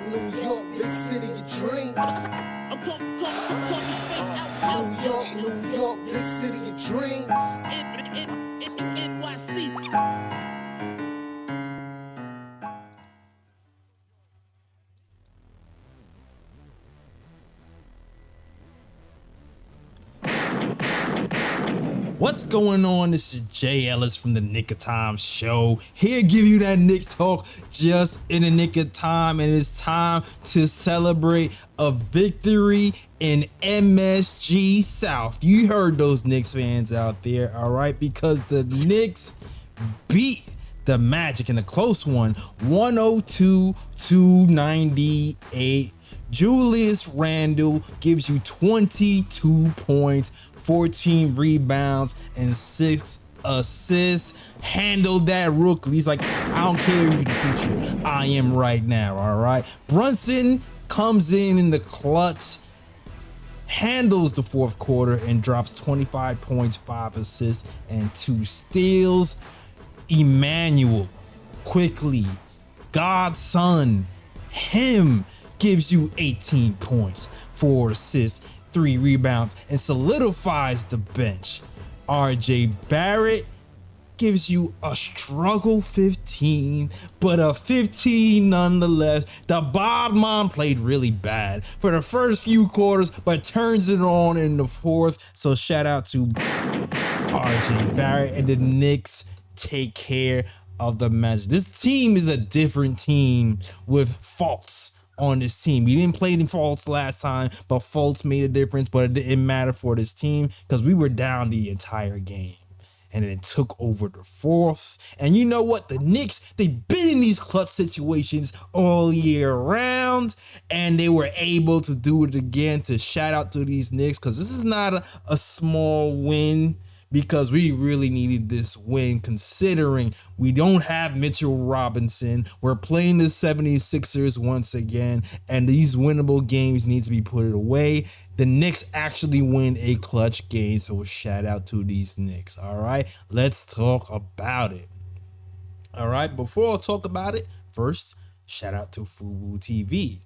New York, big city of dreams. New York, big city of dreams. NYC. What's going on? This is Jay Ellis from the Knick Of Time Show. Here to give you that Knicks talk just in the nick of time. And it's time to celebrate a victory in MSG South. You heard those Knicks fans out there, all right? Because the Knicks beat the Magic in a close one, 102-98. Julius Randle gives you 22 points, 14 rebounds, and 6 assists. Handle that rookie. He's like, I don't care who the future. I am right now, all right? Brunson comes in the clutch, handles the fourth quarter, and drops 25 points, 5 assists, and 2 steals. Emmanuel, quickly, Godson, him, gives you 18 points, 4 assists, 3 rebounds, and solidifies the bench. RJ Barrett gives you a struggle 15, but a 15 nonetheless. The Bodman played really bad for the first few quarters, but turns it on in the fourth. So shout out to RJ Barrett, and the Knicks take care of the Magic. This team is a different team with faults on this team. We didn't play any faults last time, but faults made a difference. But it didn't matter for this team because we were down the entire game and then took over the fourth. And you know what? The Knicks, they've been in these clutch situations all year round, and they were able to do it again. To shout out to these Knicks, because this is not a small win, because we really needed this win considering we don't have Mitchell Robinson. We're playing the 76ers once again, and these winnable games need to be put away. The Knicks actually win a clutch game, so shout out to these Knicks. All right, let's talk about it. All right, before I talk about it, first, shout out to Fubo TV.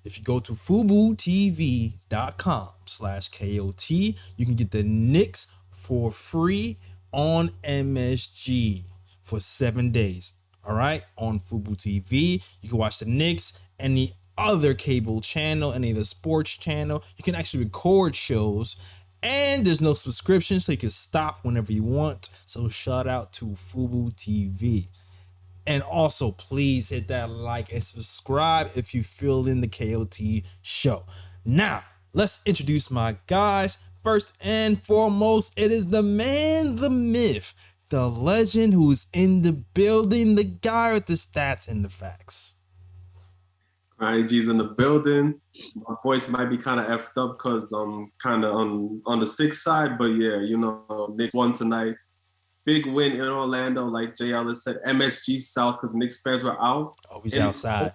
If you go to FuboTV.com/KOT, you can get the Knicks for free on MSG for 7 days. All right, on Fubo TV, you can watch the Knicks, any other cable channel, any other sports channel. You can actually record shows, and there's no subscription, so you can stop whenever you want. So shout out to Fubo TV. And also, please hit that like and subscribe if you feel in the KOT show. Now, let's introduce my guys. First and foremost, it is the man, the myth, the legend who's in the building, the guy with the stats and the facts. IG's in the building. My voice might be kind of effed up because I'm kind of on the sick side, but yeah, you know, Knicks won tonight. Big win in Orlando, like Jay Ellis said, MSG South, because Knicks fans were out. Oh, he's outside.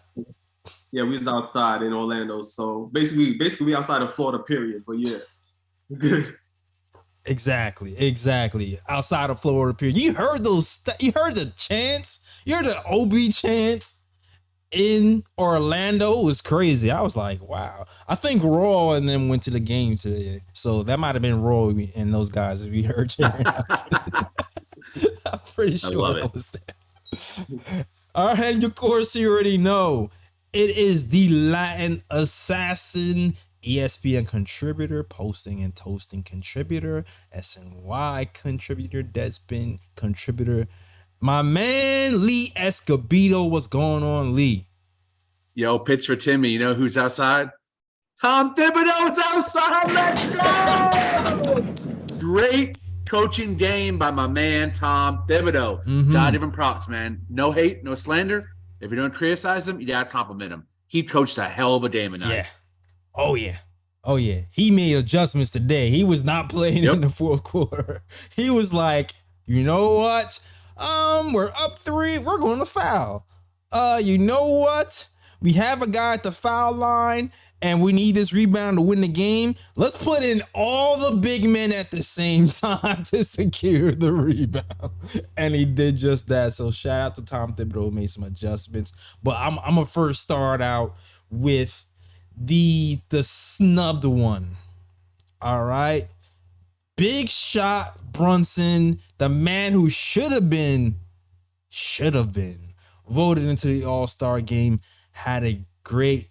Yeah, we was outside in Orlando, so basically we outside of Florida, period, but yeah. Good. Exactly. Outside of Florida, period. You heard those? You heard the chants? You heard the OB chants in Orlando? It was crazy. I was like, wow. I think Raw and them went to the game today, so that might have been Raw and those guys if you heard chanting. I'm pretty sure that was there. All right, and of course you already know it is the Latin assassin, ESPN contributor, posting and toasting contributor, SNY contributor, Deadspin contributor, my man Lee Escobedo. What's going on, Lee? Yo, pits for Timmy. You know who's outside? Tom Thibodeau's outside. Let's go! Great coaching game by my man Tom Thibodeau. Gotta give him props, man. No hate, no slander. If you don't criticize him, you gotta compliment him. He coached a hell of a game tonight. Yeah. Oh yeah. He made adjustments today. He was not playing in the fourth quarter. He was like, you know what? We're up 3. We're going to foul. You know what? We have a guy at the foul line, and we need this rebound to win the game. Let's put in all the big men at the same time to secure the rebound. And he did just that. So shout out to Tom Thibodeau, made some adjustments. But I'm gonna first start out with the snubbed one. All right. Big shot Brunson, the man who should have been voted into the All-Star game, had a great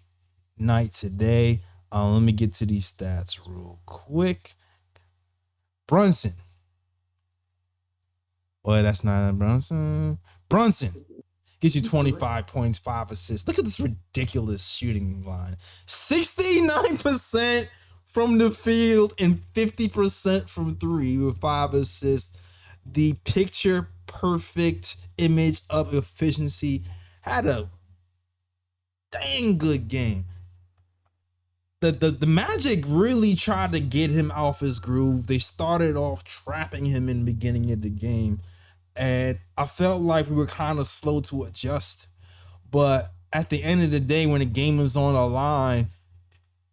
night today. Let me get to these stats real quick. Brunson. Well, that's not Brunson. Brunson gives you 25 points, 5 assists. Look at this ridiculous shooting line. 69% from the field and 50% from three with 5 assists. The picture perfect image of efficiency. Had a dang good game. The Magic really tried to get him off his groove. They started off trapping him in the beginning of the game, and I felt like we were kind of slow to adjust. But at the end of the day, when the game was on the line,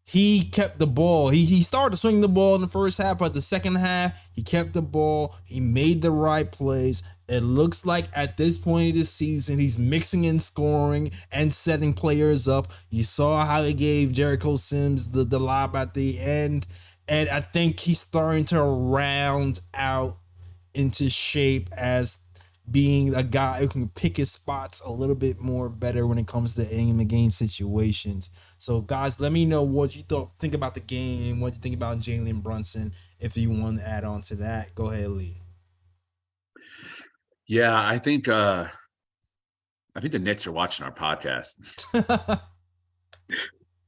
he kept the ball. He started to swing the ball in the first half, but the second half, he kept the ball. He made the right plays. It looks like at this point of the season, he's mixing in scoring and setting players up. You saw how he gave Jericho Sims the lob at the end. And I think he's starting to round out into shape as being a guy who can pick his spots a little bit more better when it comes to aim and game situations. So, guys, let me know what you think about the game, what you think about Jalen Brunson. If you want to add on to that, go ahead, Lee. Yeah, I think the Knicks are watching our podcast.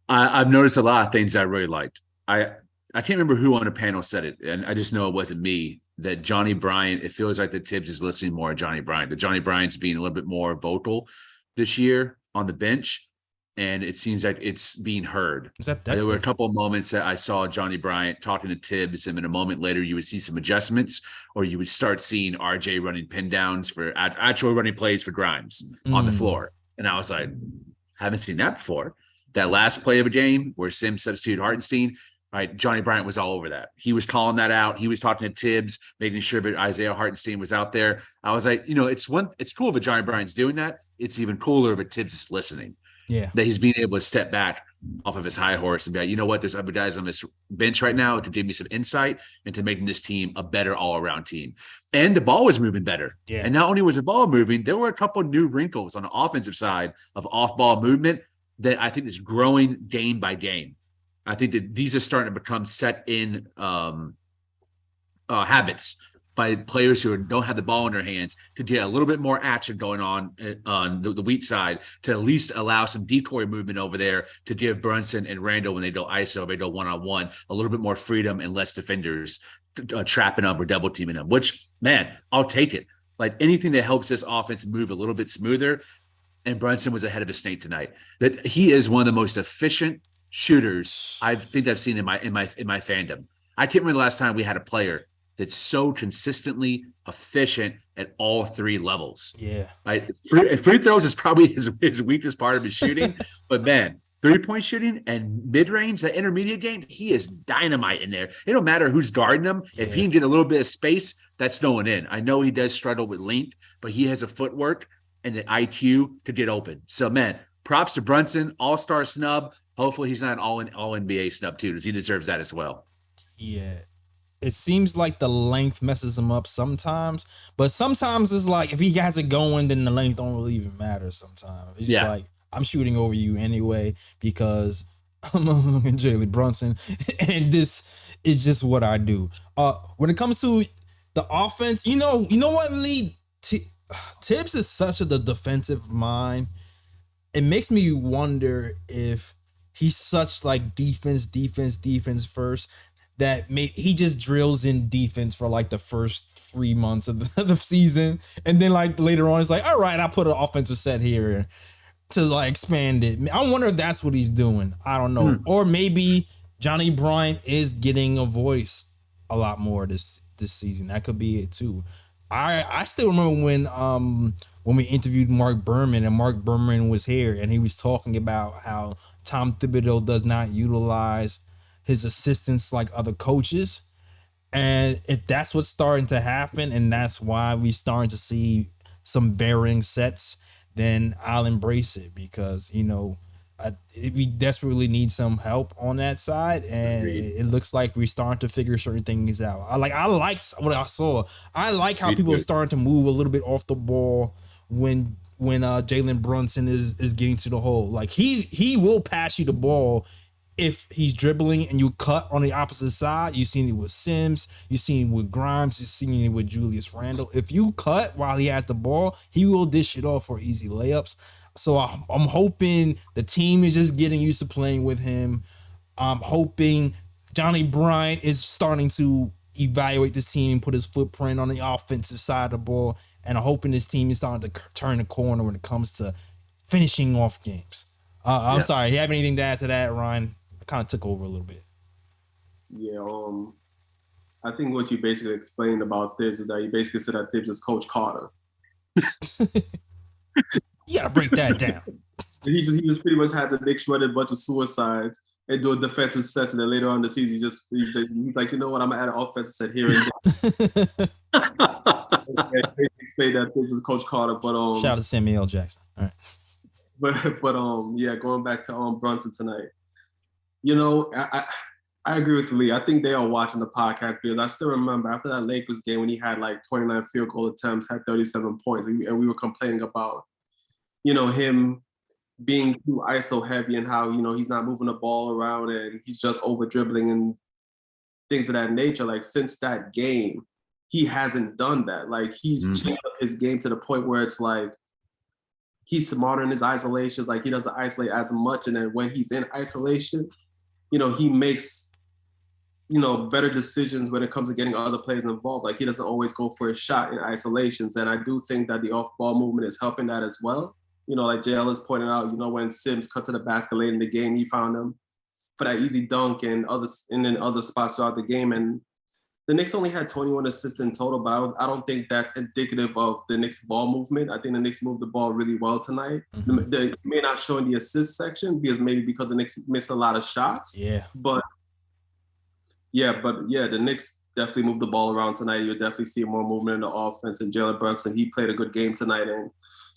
I've noticed a lot of things I really liked. I can't remember who on the panel said it, and I just know it wasn't me, that Johnny Bryant, it feels like that Tibbs is listening more to Johnny Bryant. That Johnny Bryant's being a little bit more vocal this year on the bench, and it seems like it's being heard. There were a couple of moments that I saw Johnny Bryant talking to Tibbs, and then a moment later you would see some adjustments, or you would start seeing RJ running pin downs for actual running plays for Grimes on the floor. And I was like, haven't seen that before. That last play of a game where Sims substituted Hartenstein, right? Johnny Bryant was all over that. He was calling that out. He was talking to Tibbs, making sure that Isaiah Hartenstein was out there. I was like, it's cool that Johnny Bryant's doing that. It's even cooler that Tibbs is listening. Yeah. That he's being able to step back off of his high horse and be like, you know what? There's other guys on this bench right now to give me some insight into making this team a better all-around team. And the ball was moving better. Yeah. And not only was the ball moving, there were a couple new wrinkles on the offensive side of off-ball movement that I think is growing game by game. I think that these are starting to become set in habits by players who don't have the ball in their hands to get a little bit more action going on the weak side, to at least allow some decoy movement over there to give Brunson and Randall, when they go ISO, they go one-on-one, a little bit more freedom and less defenders trapping up or double teaming them, which, man, I'll take it. Like anything that helps this offense move a little bit smoother. And Brunson was ahead of his snake tonight. That he is one of the most efficient shooters I think I've seen in my fandom. I can't remember the last time we had a player that's so consistently efficient at all three levels. Yeah. Right? Free throws is probably his weakest part of his shooting, but man, 3-point shooting and mid-range, that intermediate game, he is dynamite in there. It don't matter who's guarding him. Yeah. If he can get a little bit of space, that's going in. I know he does struggle with length, but he has a footwork and the IQ to get open. So, man, props to Brunson, all-star snub. Hopefully he's not an all-NBA snub, too, because he deserves that as well. Yeah. It seems like the length messes him up sometimes, but sometimes it's like if he has it going, then the length don't really even matter sometimes. It's just like, I'm shooting over you anyway because I'm Jalen Brunson, and this is just what I do. When it comes to the offense, you know what, Lee? Tibbs is such a defensive mind. It makes me wonder if he's such like defense first, that he just drills in defense for like the first 3 months of the season. And then like later on, it's like, all right, I'll put an offensive set here to like expand it. I wonder if that's what he's doing. I don't know. Or maybe Johnny Bryant is getting a voice a lot more this season. That could be it too. I still remember when we interviewed Mark Berman, and Mark Berman was here, and he was talking about how Tom Thibodeau does not utilize his assistants like other coaches. And if that's what's starting to happen, and that's why we starting to see some varying sets, then I'll embrace it, because we desperately need some help on that side, and it looks like we're starting to figure certain things out. I liked what I saw. I like how people are starting to move a little bit off the ball when Jalen Brunson is getting to the hole. Like he will pass you the ball if he's dribbling and you cut on the opposite side. You've seen it with Sims, you've seen it with Grimes, you've seen it with Julius Randle. If you cut while he has the ball, he will dish it off for easy layups. So I'm hoping the team is just getting used to playing with him. I'm hoping Johnny Bryant is starting to evaluate this team and put his footprint on the offensive side of the ball. And I'm hoping this team is starting to turn the corner when it comes to finishing off games. I'm sorry. You have anything to add to that, Ryan? I kind of took over a little bit. Yeah, I think what you basically explained about Thibs is that you basically said that Thibs is Coach Carter. You gotta break that down. He just pretty much had the Knicks run a bunch of suicides and do a defensive set, and then later on in the season, he's like, you know what, I'm gonna add an offensive set here and there. They explain that Thibs is Coach Carter, but shout out to Samuel L. Jackson. All right. But yeah, going back to Brunson tonight. I agree with Lee. I think they are watching the podcast, because I still remember after that Lakers game when he had like 29 field goal attempts, had 37 points, and we were complaining about, him being too ISO heavy and how, he's not moving the ball around and he's just over dribbling and things of that nature. Like, since that game, he hasn't done that. Like, he's changed up his game to the point where it's like, he's smarter in his isolations. Like, he doesn't isolate as much. And then when he's in isolation, he makes, better decisions when it comes to getting other players involved. Like, he doesn't always go for a shot in isolations. And I do think that the off-ball movement is helping that as well. Like JL has pointed out, when Sims cut to the basket late in the game, he found him for that easy dunk and then other spots throughout the game. And the Knicks only had 21 assists in total, but I don't think that's indicative of the Knicks ball movement. I think the Knicks moved the ball really well tonight. Mm-hmm. They may not show in the assist section because the Knicks missed a lot of shots. Yeah. But the Knicks definitely moved the ball around tonight. You'll definitely see more movement in the offense. And Jalen Brunson, he played a good game tonight. And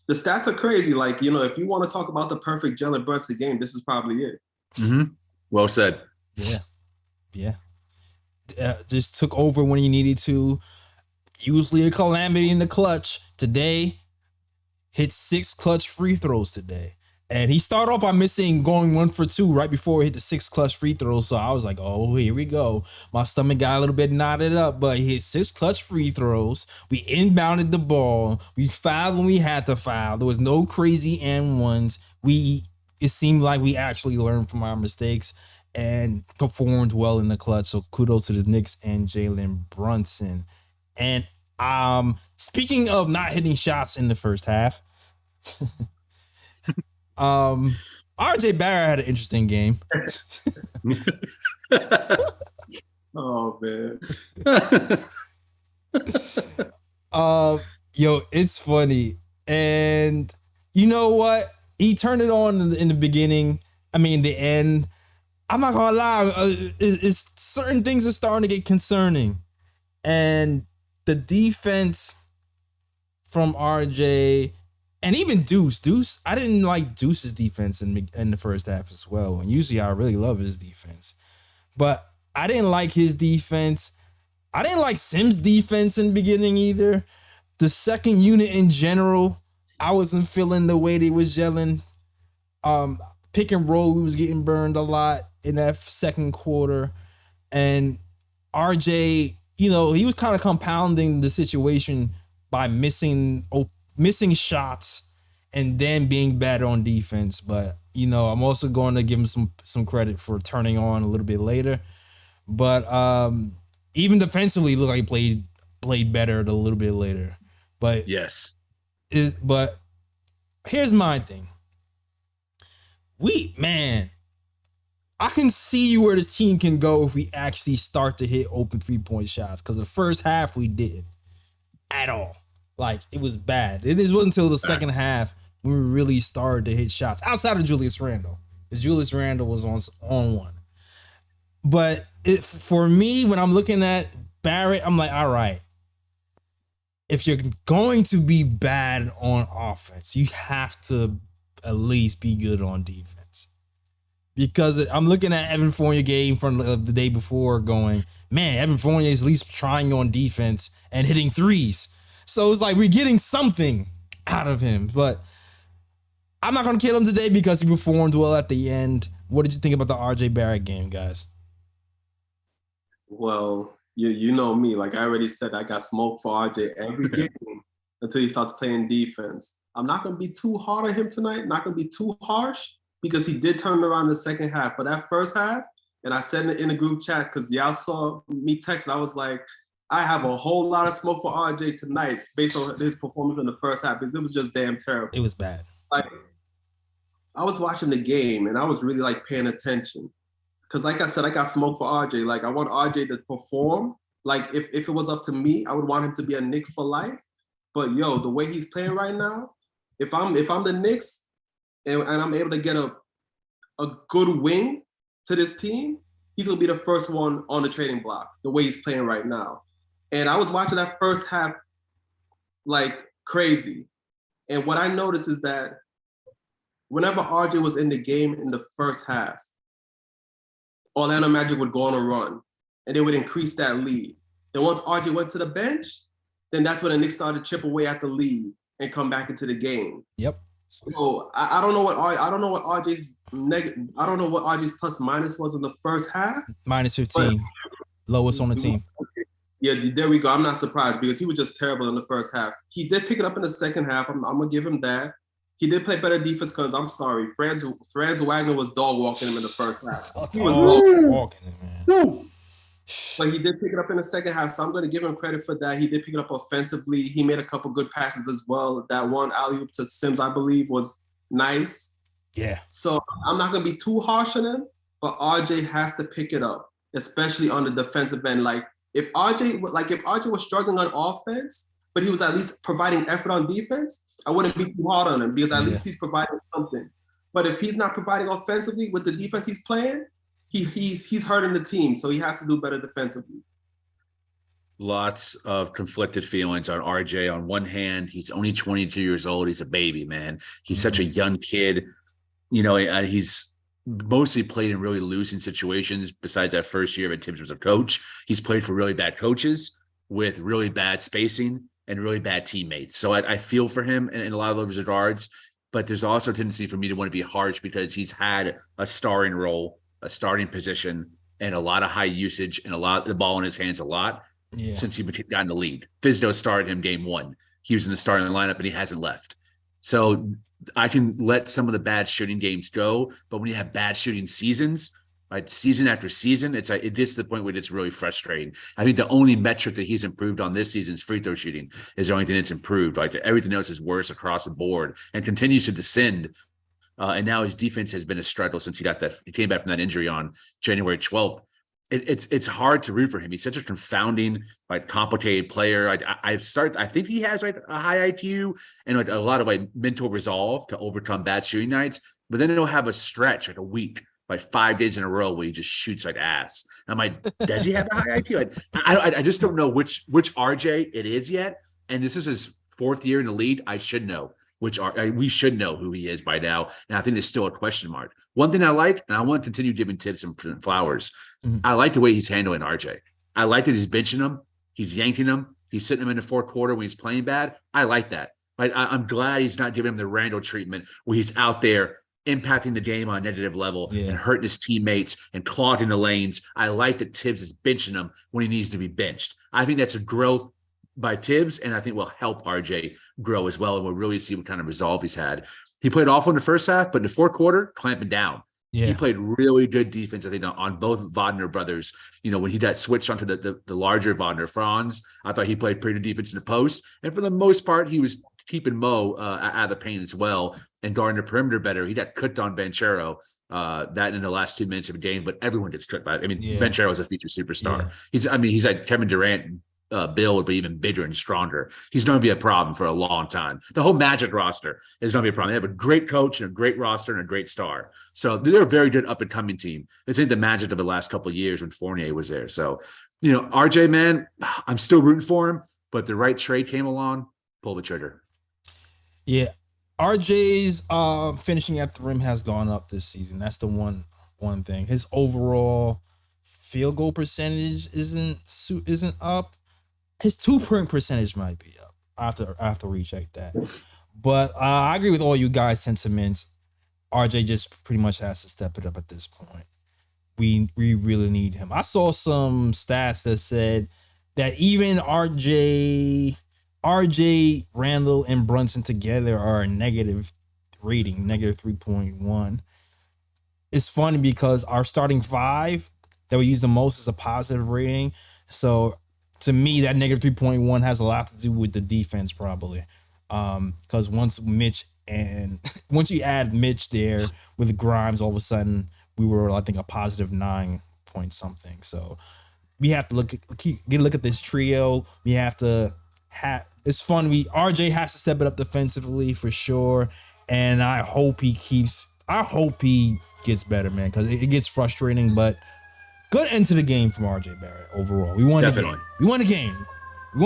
the stats are crazy. Like, if you want to talk about the perfect Jalen Brunson game, this is probably it. Mm-hmm. Well said. Yeah. Just took over when he needed to. Usually a calamity in the clutch. Today, hit 6 clutch free throws today. And he started off by going 1 for 2 right before he hit the 6 clutch free throws. So I was like, oh, here we go. My stomach got a little bit knotted up, but he hit 6 clutch free throws. We inbounded the ball. We fouled when we had to foul. There was no crazy and ones. It seemed like we actually learned from our mistakes and performed well in the clutch. So kudos to the Knicks and Jalen Brunson. And speaking of not hitting shots in the first half, RJ Barrett had an interesting game. Oh man. It's funny. And you know what? He turned it on in the beginning. I mean, the end. I'm not gonna lie. It's certain things are starting to get concerning. And the defense from RJ and even Deuce, I didn't like Deuce's defense in the first half as well. And usually I really love his defense. But I didn't like his defense. I didn't like Sims' defense in the beginning either. The second unit in general, I wasn't feeling the way they was gelling. Pick and roll, we was getting burned a lot in that second quarter. And RJ, he was kind of compounding the situation by missing shots and then being bad on defense. But, I'm also going to give him some credit for turning on a little bit later. But even defensively, it looked like he played better a little bit later. But yes. But here's my thing. I can see where this team can go if we actually start to hit open 3-point shots. Because the first half we did. at all. Like, it was bad. It wasn't until the second half when we really started to hit shots outside of Julius Randle. Because Julius Randle was on one. But for me, when I'm looking at Barrett, I'm like, all right, if you're going to be bad on offense, you have to at least be good on defense. Because I'm looking at Evan Fournier game from the day before going, man, Evan Fournier is at least trying on defense and hitting threes. So it's like we're getting something out of him. But I'm not going to kill him today because he performed well at the end. What did you think about the RJ Barrett game, guys? Well, you know me. Like I already said, I got smoke for RJ every game until he starts playing defense. I'm not going to be too hard on him tonight. Not going to be too harsh because he did turn around in the second half. But that first half, and I said in the group chat because y'all saw me text, I was like, I have a whole lot of smoke for RJ tonight based on his performance in the first half because it was just damn terrible. It was bad. Like, I was watching the game and I was really like paying attention. Because like I said, I got smoke for RJ. Like I want RJ to perform. Like if it was up to me, I would want him to be a Knick for life. But yo, the way he's playing right now, if I'm the Knicks and I'm able to get a good wing to this team, he's gonna be the first one on the trading block, the way he's playing right now. And I was watching that first half like crazy. And what I noticed is that whenever RJ was in the game in the first half, Orlando Magic would go on a run and they would increase that lead. Then once RJ went to the bench, then that's when the Knicks started to chip away at the lead and come back into the game. Yep. So I don't know what RJ's plus minus was in the first half. Minus 15, lowest on the team. Yeah, there we go. I'm not surprised because he was just terrible in the first half. He did pick it up in the second half. I'm gonna give him that. He did play better defense because I'm sorry, Franz Wagner was dog walking him in the first half. He was walking him, man. But he did pick it up in the second half, so I'm going to give him credit for that. He did pick it up offensively. He made a couple good passes as well. That one alley-oop to Sims, I believe, was nice. Yeah. So I'm not going to be too harsh on him, but RJ has to pick it up, especially on the defensive end. Like if RJ was struggling on offense, but he was at least providing effort on defense, I wouldn't be too hard on him because at least he's providing something. But if he's not providing offensively with the defense he's playing, he's hurting the team, so he has to do better defensively. Lots of conflicted feelings on RJ. On one hand, he's only 22 years old. He's a baby, man. He's such a young kid. You know, he's mostly played in really losing situations besides that first year of Tibbs was a coach. He's played for really bad coaches with really bad spacing and really bad teammates. So I feel for him in a lot of those regards, but there's also a tendency for me to want to be harsh because he's had a starring role, a starting position, and a lot of high usage and a lot of the ball in his hands a lot since he got in the lead. Fizdo started him game one. He was in the starting lineup and he hasn't left. So I can let some of the bad shooting games go, but when you have bad shooting seasons, like season after season, it gets to the point where it's really frustrating. I think the only metric that he's improved on this season's free throw shooting is the only thing that's improved. Like everything else is worse across the board and continues to descend. And now his defense has been a struggle since he came back from that injury on January 12th. It's hard to root for him. He's such a confounding, like complicated player. I think he has like a high IQ and like a lot of like mental resolve to overcome bad shooting nights. But then he'll have a stretch like a week, like 5 days in a row where he just shoots like ass. And I'm like, does he have a high IQ? I just don't know which RJ it is yet. And this is his fourth year in the league. I should know. We should know who he is by now. And I think there's still a question mark. One thing I like, and I want to continue giving Tibbs some flowers. I like the way he's handling RJ. I like that he's benching him. He's yanking him. He's sitting him in the fourth quarter when he's playing bad. I like that. I'm glad he's not giving him the Randall treatment where he's out there impacting the game on a negative level and hurting his teammates and clogging the lanes. I like that Tibbs is benching him when he needs to be benched. I think that's a growth by Tibbs, and I think will help RJ grow as well, and we'll really see what kind of resolve he's had. He played awful in the first half, but in the fourth quarter, clamping down. He played really good defense, I think, on both Wagner brothers. You know, when he got switched onto the larger Wagner, Franz, I thought he played pretty good defense in the post, and for the most part, he was keeping Mo out of the paint as well and guarding the perimeter better. He got cooked on Banchero, that in the last 2 minutes of a game, but everyone gets cooked by it. I mean, Banchero is a future superstar. He's like Kevin Durant build, but even bigger and stronger. He's going to be a problem for a long time. The whole Magic roster is going to be a problem. They have a great coach and a great roster and a great star. So they're a very good up and coming team. It's in the Magic of the last couple of years when Fournier was there. So, RJ, man, I'm still rooting for him, but the right trade came along, pull the trigger. Yeah. RJ's finishing at the rim has gone up this season. That's the one thing. His overall field goal percentage isn't up. His 2-point percentage might be up. I have to recheck that. But I agree with all you guys' sentiments. RJ just pretty much has to step it up at this point. We really need him. I saw some stats that said that even RJ, Randall, and Brunson together are a negative rating, negative 3.1. It's funny because our starting five that we use the most is a positive rating. So to me, that negative 3.1 has a lot to do with the defense, probably. Because once you add Mitch there with Grimes, all of a sudden we were, I think, a positive 9 point something. So we have to get a look at this trio. We have to it's fun. RJ has to step it up defensively for sure. And I hope he gets better, man, because it gets frustrating, but good end to the game from RJ Barrett overall. We won the game. We won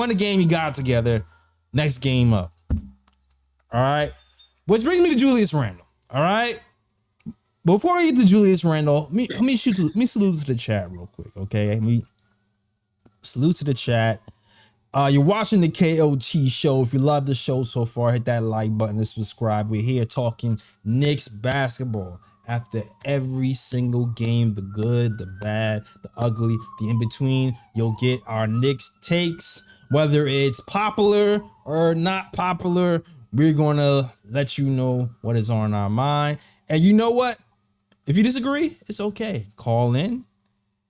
the game. He got it together. Next game up. All right. Which brings me to Julius Randle. All right. Before I get to Julius Randle, let me salute to the chat real quick, okay? Salute to the chat. You're watching the KOT show. If you love the show so far, hit that like button and subscribe. We're here talking Knicks basketball after every single game, the good, the bad, the ugly, the in-between. You'll get our Knicks takes, whether it's popular or not popular. We're going to let you know what is on our mind. And you know what? If you disagree, it's okay. Call in.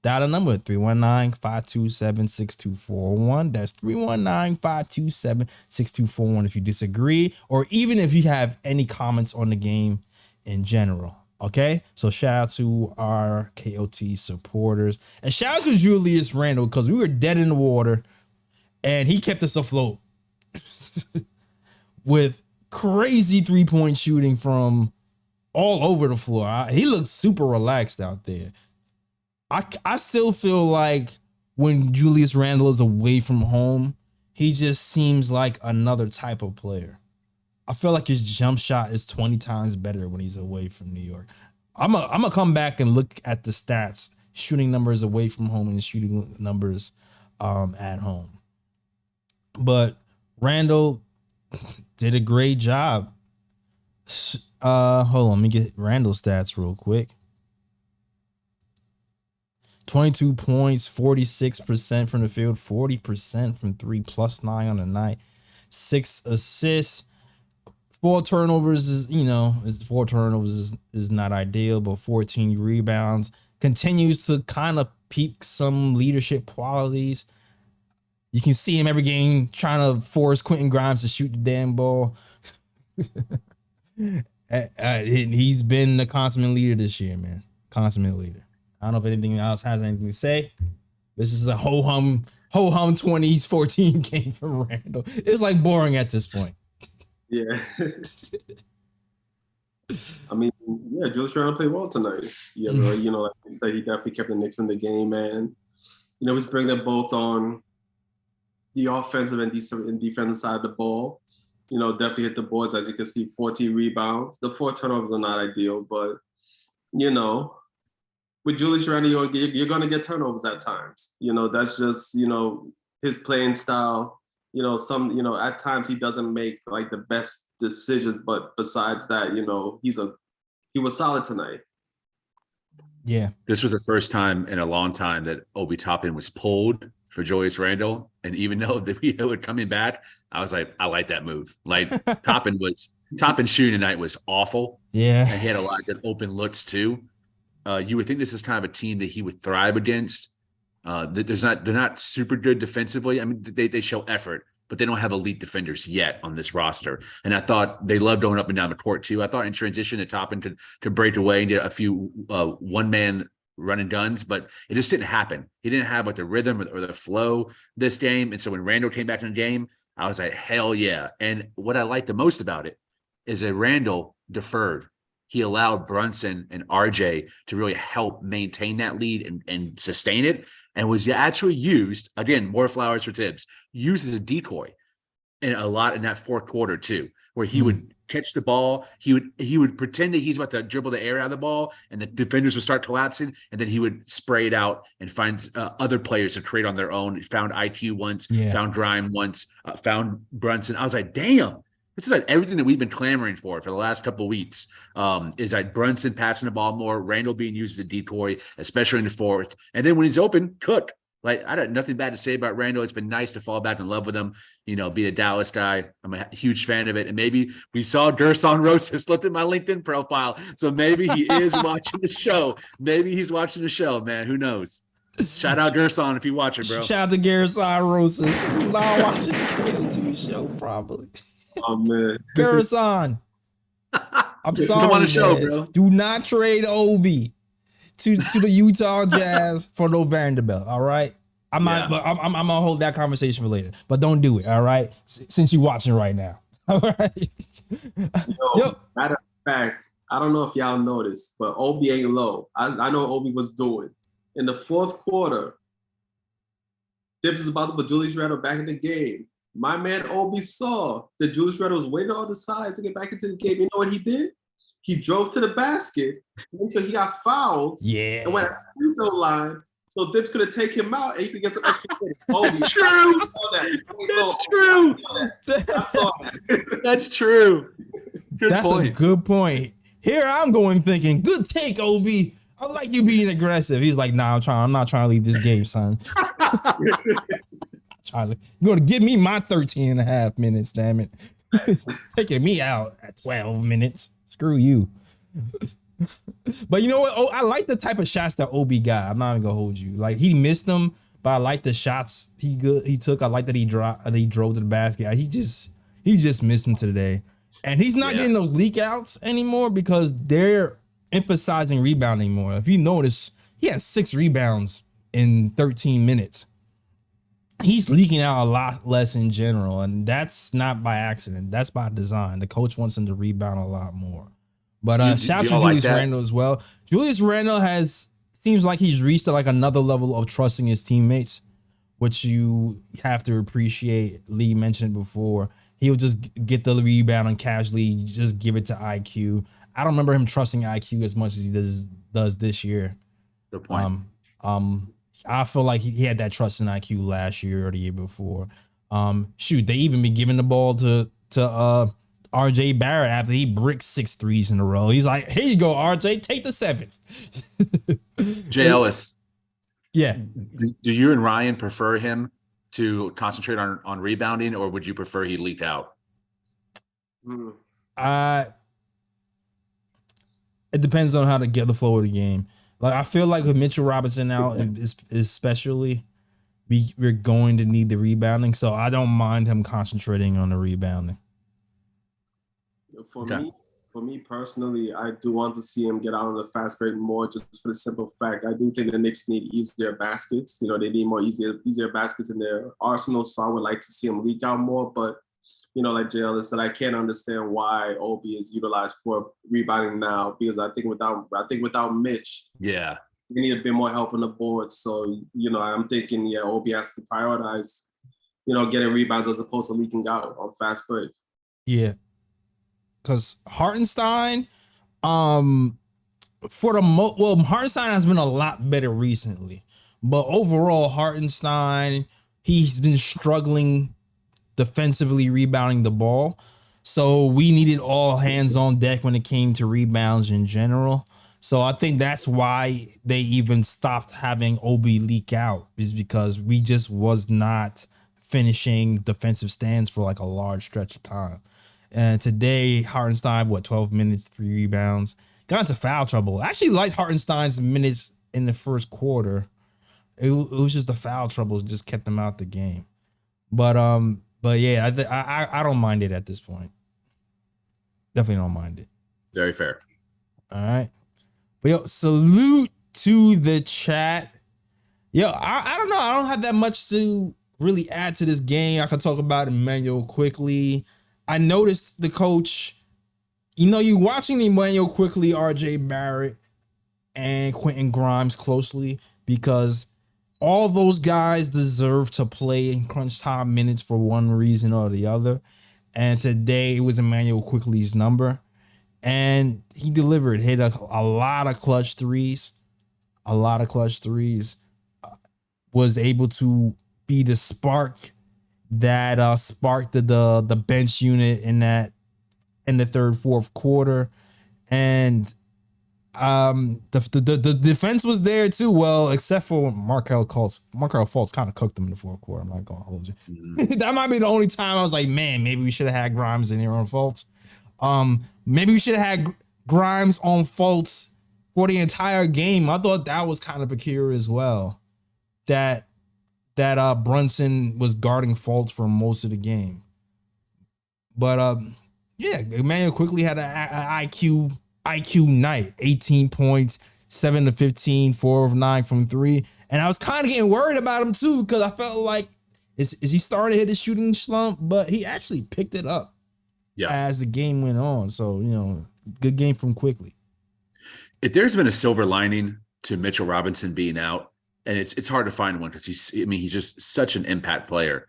Dial the number 319-527-6241. That's 319-527-6241 if you disagree, or even if you have any comments on the game in general. Okay? So shout out to our KOT supporters. And shout out to Julius Randle, because we were dead in the water and he kept us afloat with crazy 3-point shooting from all over the floor. He looks super relaxed out there. I still feel like when Julius Randle is away from home, he just seems like another type of player. I feel like his jump shot is 20 times better when he's away from New York. I'm gonna come back and look at the stats, shooting numbers away from home and shooting numbers at home. But Randle did a great job. Hold on, let me get Randle's stats real quick. 22 points, 46% from the field, 40% from three, +9 on the night, 6 assists, 4 turnovers is not ideal, but 14 rebounds. Continues to kind of peak some leadership qualities. You can see him every game trying to force Quentin Grimes to shoot the damn ball. He's been the consummate leader this year, man. Consummate leader. I don't know if anything else has anything to say. This is a ho-hum 2014 game from Randle. It's like boring at this point. Yeah. I mean, yeah, Julius Randle played well tonight. Yeah, like you said, he definitely kept the Knicks in the game, and he's bringing them both on the offensive and defensive side of the ball. Definitely hit the boards, as you can see, 14 rebounds. The 4 turnovers are not ideal, but with Julius Randle, you're going to get turnovers at times. That's just, his playing style. At times he doesn't make like the best decisions, but besides that, he was solid tonight. Yeah. This was the first time in a long time that Obi Toppin was pulled for Julius Randle. And even though we were coming back, I was like, I like that move. Like Toppin shooting tonight was awful. Yeah. And he had a lot of good open looks too. You would think this is kind of a team that he would thrive against. They're not super good defensively. I mean, they show effort, but they don't have elite defenders yet on this roster. And I thought they loved going up and down the court too. I thought in transition, the Toppin could break away and get a few one-man run and guns, but it just didn't happen. He didn't have like the rhythm or the flow this game. And so when Randall came back in the game, I was like, hell yeah. And what I liked the most about it is that Randall deferred. He allowed Brunson and RJ to really help maintain that lead and sustain it, and was actually used, again, more flowers for Tibbs, used as a decoy in a lot in that fourth quarter too, where he would catch the ball. He would pretend that he's about to dribble the air out of the ball, and the defenders would start collapsing, and then he would spray it out and find other players to create on their own. Found IQ once, found Grime once, found Brunson. I was like, damn. This is like everything that we've been clamoring for the last couple of weeks, is like Brunson passing the ball more, Randall being used as a decoy, especially in the fourth. And then when he's open, cook. Like, I got nothing bad to say about Randall. It's been nice to fall back in love with him, be a Dallas guy. I'm a huge fan of it. And maybe we saw Gerson Rosas looked at my LinkedIn profile. So maybe he is watching the show. Maybe he's watching the show, man. Who knows? Shout out Gerson if you watch it, bro. Shout out to Gerson Rosas. He's not watching the KO2 show, probably. Oh, man. Gerson. I'm sorry, Come on the show, man. bro. Do not trade Obi to the Utah Jazz for no Vanderbilt. All right, I'm gonna hold that conversation for later, but don't do it. All right, since you're watching right now. All right. Matter of fact, I don't know if y'all noticed, but Obi ain't low. I know what Obi was doing in the fourth quarter. Tibbs is about to put Julius Randle back in the game. My man Obi saw that Julius Randle was waiting on the sides to get back into the game. You know what he did? He drove to the basket, and so he got fouled. Yeah. And went at the free throw line, so Tibbs could have taken him out, and he could get some extra points. Obi, That's true. That's true. I saw that. That's true. That's point. a good point. Here I'm going thinking, good take, Obi. I like you being aggressive. He's like, nah, I'm not trying to leave this game, son. You're going to give me my 13 and a half minutes, damn it. Taking me out at 12 minutes. Screw you. But you know what? Oh, I like the type of shots that Obi got. I'm not even going to hold you. Like, he missed them, but I like the shots he took. I like that he drove to the basket. He just missed them today. And he's not getting those leak outs anymore because they're emphasizing rebounding more. If you notice, he has 6 rebounds in 13 minutes. He's leaking out a lot less in general, and that's not by accident. That's by design. The coach wants him to rebound a lot more. But shout out to Julius Randle as well. Julius Randle seems like he's reached like another level of trusting his teammates, which you have to appreciate. Lee mentioned before. He'll just get the rebound and casually just give it to IQ. I don't remember him trusting IQ as much as he does this year. Good point. I feel like he had that trust in IQ last year or the year before. Shoot, they even been giving the ball to RJ Barrett after he bricked 6 threes in a row. He's like, here you go, RJ, take the 7th. Jay Ellis. Yeah. Do you and Ryan prefer him to concentrate on rebounding, or would you prefer he leak out? It depends on how to get the flow of the game. Like, I feel like with Mitchell Robinson out, especially, we're going to need the rebounding. So I don't mind him concentrating on the rebounding. For me personally, I do want to see him get out on the fast break more, just for the simple fact I do think the Knicks need easier baskets. They need more easier baskets in their arsenal. So I would like to see him leak out more. But like JL said, I can't understand why Obi is utilized for rebounding now, because I think without Mitch, we need a bit more help on the board. So I'm thinking, Obi has to prioritize, getting rebounds as opposed to leaking out on fast break. Yeah, because Hartenstein, Hartenstein has been a lot better recently, but overall Hartenstein, he's been struggling defensively rebounding the ball. So we needed all hands on deck when it came to rebounds in general. So I think that's why they even stopped having Obi leak out, is because we just was not finishing defensive stands for like a large stretch of time. And today, Hartenstein, 12 minutes, 3 rebounds, got into foul trouble. I actually liked Hartenstein's minutes in the first quarter. It was just the foul troubles just kept them out the game. But yeah, I don't mind it at this point. Definitely don't mind it. Very fair. All right. But salute to the chat. Yo, I don't know. I don't have that much to really add to this game. I could talk about Emmanuel quickly. I noticed the coach, you watching Emmanuel quickly, RJ Barrett and Quentin Grimes closely, because all those guys deserve to play in crunch time minutes for one reason or the other. And today it was Emmanuel Quickly's number. And he delivered, hit a lot of clutch threes. Was able to be the spark that sparked the bench unit in the third, fourth quarter. And the defense was there too. Well, except for Markelle Fultz kind of cooked them in the fourth quarter. I'm not gonna hold you. That might be the only time I was like, man, maybe we should have had Grimes in here on Fultz. Maybe we should have had Grimes on Fultz for the entire game. I thought that was kind of peculiar as well. That Brunson was guarding Fultz for most of the game. But yeah, Emmanuel quickly had an IQ night. 18 points, 7 to 15, 4 of 9 from 3. And I was kind of getting worried about him too, because I felt like is he starting to hit his shooting slump? But he actually picked it up as the game went on. So, good game from Quickly. If there's been a silver lining to Mitchell Robinson being out, and it's hard to find one because he's just such an impact player,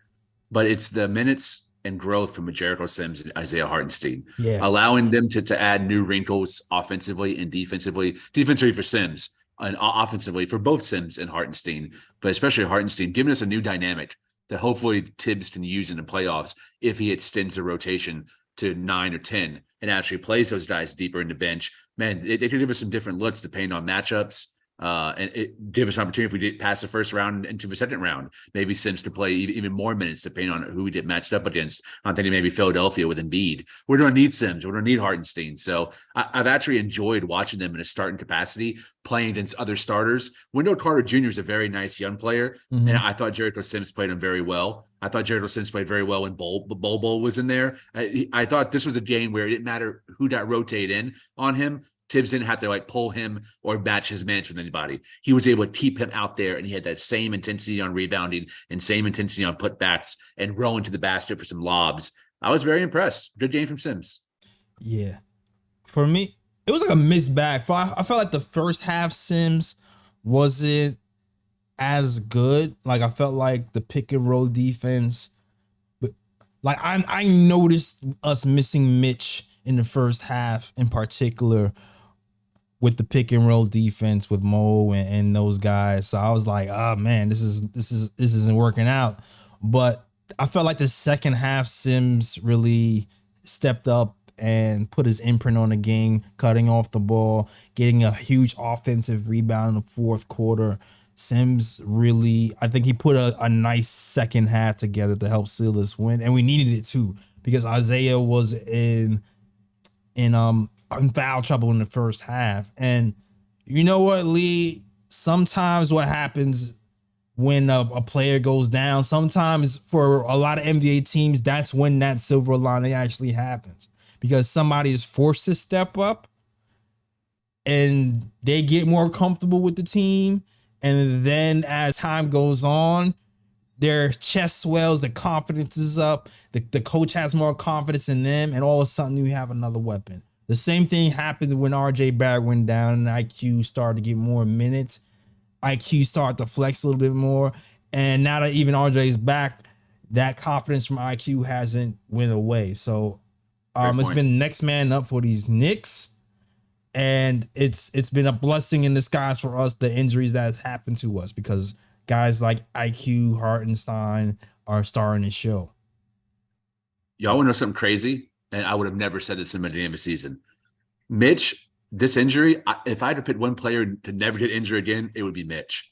but it's the minutes and growth from Jericho Sims and Isaiah Hartenstein, allowing them to add new wrinkles offensively and defensively for Sims and offensively for both Sims and Hartenstein, but especially Hartenstein, giving us a new dynamic that hopefully Tibbs can use in the playoffs if he extends the rotation to 9 or 10 and actually plays those guys deeper in the bench. Man, they could give us some different looks depending on matchups. And it give us an opportunity if we did pass the first round into the second round. Maybe Sims could play even more minutes depending on who we get matched up against. I'm thinking maybe Philadelphia with Embiid. We're going to need Sims. We're going to need Hartenstein. So I've actually enjoyed watching them in a starting capacity, playing against other starters. Wendell Carter Jr. is a very nice young player, and I thought Jericho Sims played him very well. I thought Jericho Sims played very well when Bol was in there. I thought this was a game where it didn't matter who got rotate in on him. Tibbs didn't have to pull him or match his minutes with anybody. He was able to keep him out there, and he had that same intensity on rebounding and same intensity on putbacks and rolling to the basket for some lobs. I was very impressed. Good game from Sims. Yeah. For me, it was like a mixed bag. I felt like the first half Sims wasn't as good. I felt like the pick and roll defense, but I noticed us missing Mitch in the first half in particular, with the pick and roll defense with Mo and those guys. So I was like, oh man, this isn't working out. But I felt like the second half Sims really stepped up and put his imprint on the game, cutting off the ball, getting a huge offensive rebound in the fourth quarter. Sims really, I think he put a nice second half together to help seal this win. And we needed it too, because Isaiah was in foul trouble in the first half. And you know what, Lee? Sometimes what happens when a player goes down, sometimes for a lot of NBA teams, that's when that silver lining actually happens, because somebody is forced to step up and they get more comfortable with the team. And then as time goes on, their chest swells, the confidence is up, the coach has more confidence in them, and all of a sudden you have another weapon. The same thing happened when RJ Barrett went down and IQ started to get more minutes. IQ started to flex a little bit more. And now that even RJ is back, that confidence from IQ hasn't went away. So it's been next man up for these Knicks. And it's been a blessing in disguise for us, the injuries that has happened to us, because guys like IQ, Hartenstein are starting to show. Y'all want to know something crazy? And I would have never said this in the beginning of the season. Mitch, this injury, if I had to pick one player to never get injured again, it would be Mitch.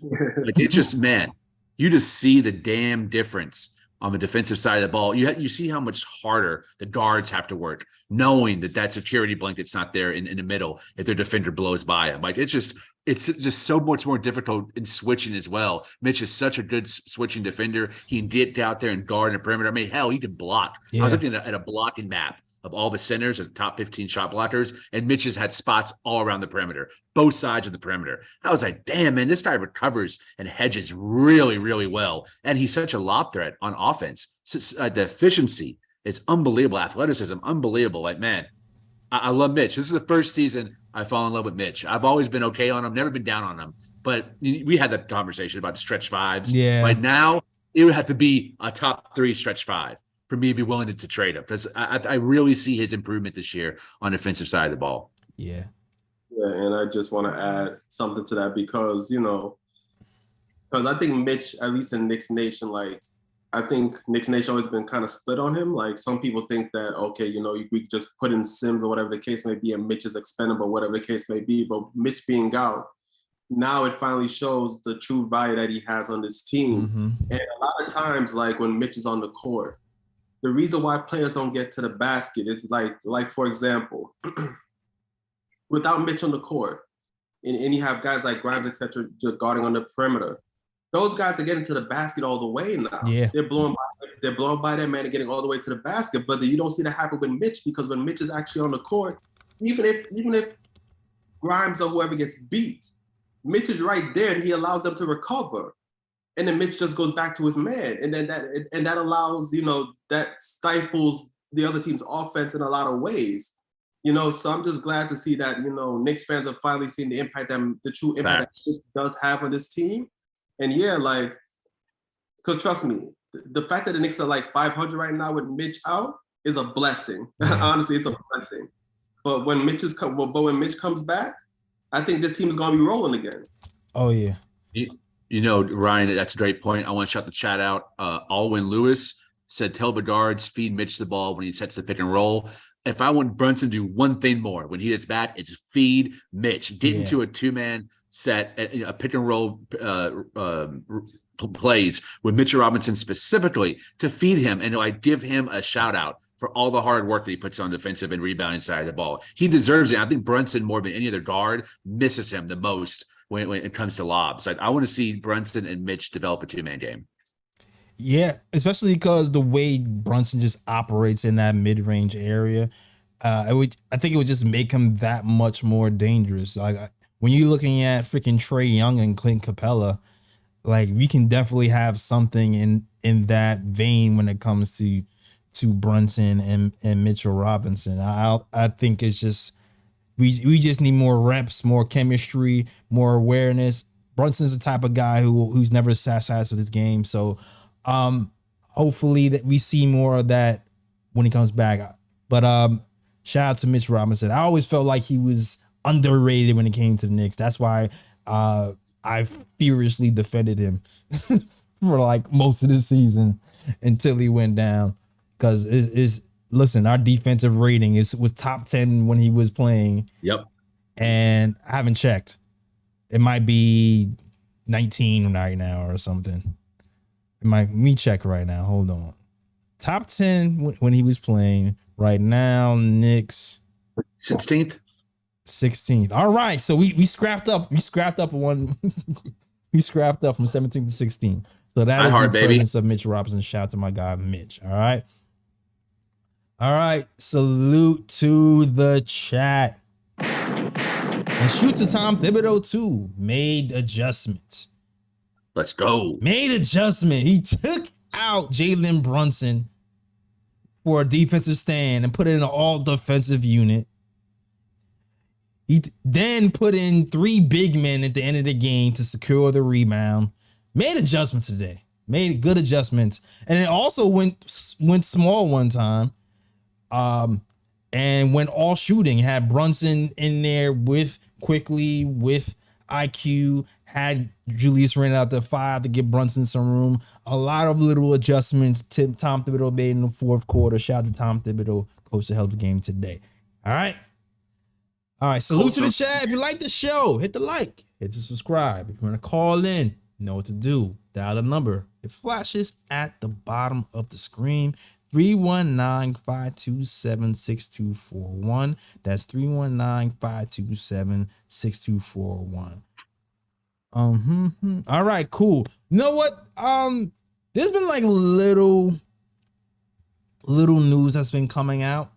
It's just, man, you just see the damn difference on the defensive side of the ball. You see how much harder the guards have to work, knowing that security blanket's not there in the middle if their defender blows by him. It's just so much more difficult in switching as well. Mitch is such a good switching defender. He can get out there and guard in the perimeter. I mean, hell, he can block. Yeah. I was looking at a blocking map of all the centers and top 15 shot blockers, and Mitch has had spots all around the perimeter, both sides of the perimeter. I was like, damn, man, this guy recovers and hedges really, really well. And he's such a lob threat on offense. The efficiency is unbelievable. Athleticism, unbelievable. Like, man, I love Mitch. This is the first season I fall in love with Mitch. I've always been okay on him, never been down on him. But we had that conversation about stretch fives. Yeah. But now it would have to be a top 3 stretch 5 for me to be willing to trade him, because I really see his improvement this year on the defensive side of the ball. Yeah. Yeah, and I just want to add something to that because, because I think Mitch, at least in Knicks Nation, like, I think Knicks Nation always been kind of split on him. Like, some people think that, okay, we just put in Sims or whatever the case may be, and Mitch is expendable, whatever the case may be. But Mitch being out, now it finally shows the true value that he has on this team. Mm-hmm. And a lot of times, like, when Mitch is on the court, the reason why players don't get to the basket is like for example, without Mitch on the court, and you have guys like Grimes, etc., just guarding on the perimeter, those guys are getting to the basket all the way now. Yeah. They're blowing by their man and getting all the way to the basket. But you don't see that happen with Mitch, because when Mitch is actually on the court, even if Grimes or whoever gets beat, Mitch is right there and he allows them to recover. And then Mitch just goes back to his man. And then that allows, that stifles the other team's offense in a lot of ways. So I'm just glad to see that, Knicks fans have finally seen the impact, the true impact that Mitch does have on this team. And yeah, like, because trust me, the fact that the Knicks are like 500 right now with Mitch out is a blessing. Honestly, it's a blessing. But when Mitch comes back, I think this team is going to be rolling again. Oh, yeah. Ryan, that's a great point. I want to shout the chat out. Alwyn Lewis said, tell the guards, feed Mitch the ball when he sets the pick and roll. If I want Brunson to do one thing more when he gets back, it's feed Mitch. Get into a 2-man set, a pick and roll plays with Mitchell Robinson specifically to feed him and give him a shout out for all the hard work that he puts on the defensive and rebounding side of the ball. He deserves it. I think Brunson, more than any other guard, misses him the most when it comes to lobs. I want to see Brunson and Mitch develop a 2-man game. Yeah, especially because the way Brunson just operates in that mid-range area, I think it would just make him that much more dangerous. Like, when you're looking at freaking Trae Young and Clint Capella, like, we can definitely have something in that vein when it comes to Brunson and Mitchell Robinson. I think it's just we just need more reps, more chemistry, more awareness. Brunson's the type of guy who's never satisfied with his game, so hopefully that we see more of that when he comes back. But shout out to Mitch Robinson. I always felt like he was underrated when it came to the Knicks. That's why I furiously defended him for like most of the season until he went down. Because listen, our defensive rating was top 10 when he was playing. Yep. And I haven't checked. It might be 19 right now or something. Let me check right now. Hold on. Top 10 when he was playing. Right now, Knicks 16th. 16th. All right. So we scrapped up. We scrapped up one. We scrapped up from 17th to 16th. So that is the presence of Mitch Robinson. Shout out to my guy Mitch. All right. All right. Salute to the chat. And shoot to Tom Thibodeau too. Made adjustments. Let's go. Made adjustment. He took out Jalen Brunson for a defensive stand and put it in an all defensive unit. He then put in 3 big men at the end of the game to secure the rebound. Made adjustments today. Made good adjustments. And it also went small one time. And went all shooting. Had Brunson in there with Quickly, with IQ, had Julius Randle out the 5 to give Brunson some room. A lot of little adjustments Tom Thibodeau made in the fourth quarter. Shout out to Tom Thibodeau, coached a hell of a game today. All right. Salute to the chat. If you like the show, hit the like, hit the subscribe. If you want to call in, you know what to do. Dial the number. It flashes at the bottom of the screen. 319-527-6241. That's 319-527-6241. All right, cool. You know what? There's been like little news that's been coming out.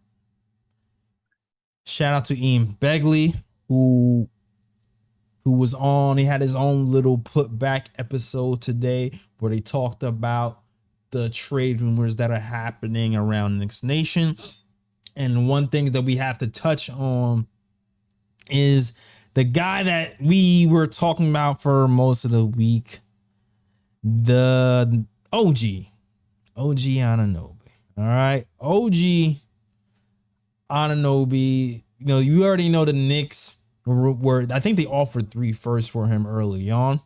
Shout out to Ian Begley, who was on. He had his own little putback episode today where they talked about the trade rumors that are happening around Knicks Nation. And one thing that we have to touch on is the guy that we were talking about for most of the week, the OG Anunoby. All right, OG Anunoby. You know, you already know the Knicks were. I think they offered 3 firsts for him early on.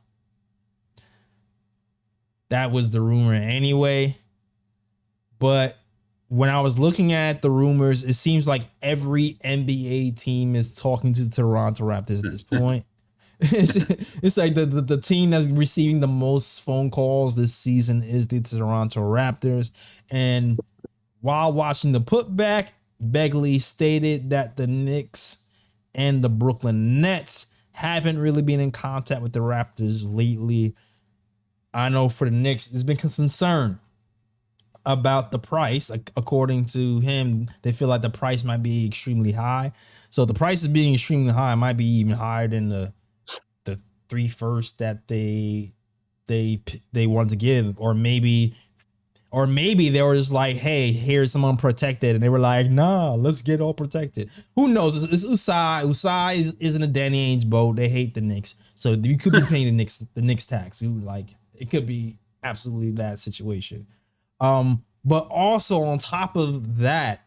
That was the rumor anyway. But when I was looking at the rumors, it seems like every NBA team is talking to the Toronto Raptors at this point. It's like the team that's receiving the most phone calls this season is the Toronto Raptors. And while watching the putback, Begley stated that the Knicks and the Brooklyn Nets haven't really been in contact with the Raptors lately. I know for the Knicks, there's been concern about the price. According to him, they feel like the price might be extremely high. So the price is being extremely high, might be even higher than the 3 firsts that they wanted to give, or maybe they were just like, hey, here's some unprotected, and they were like, nah, let's get all protected. Who knows? It's Usai. Usai is in a Danny Ainge boat. They hate the Knicks, so you could be paying the Knicks tax. It could be absolutely that situation. But also on top of that,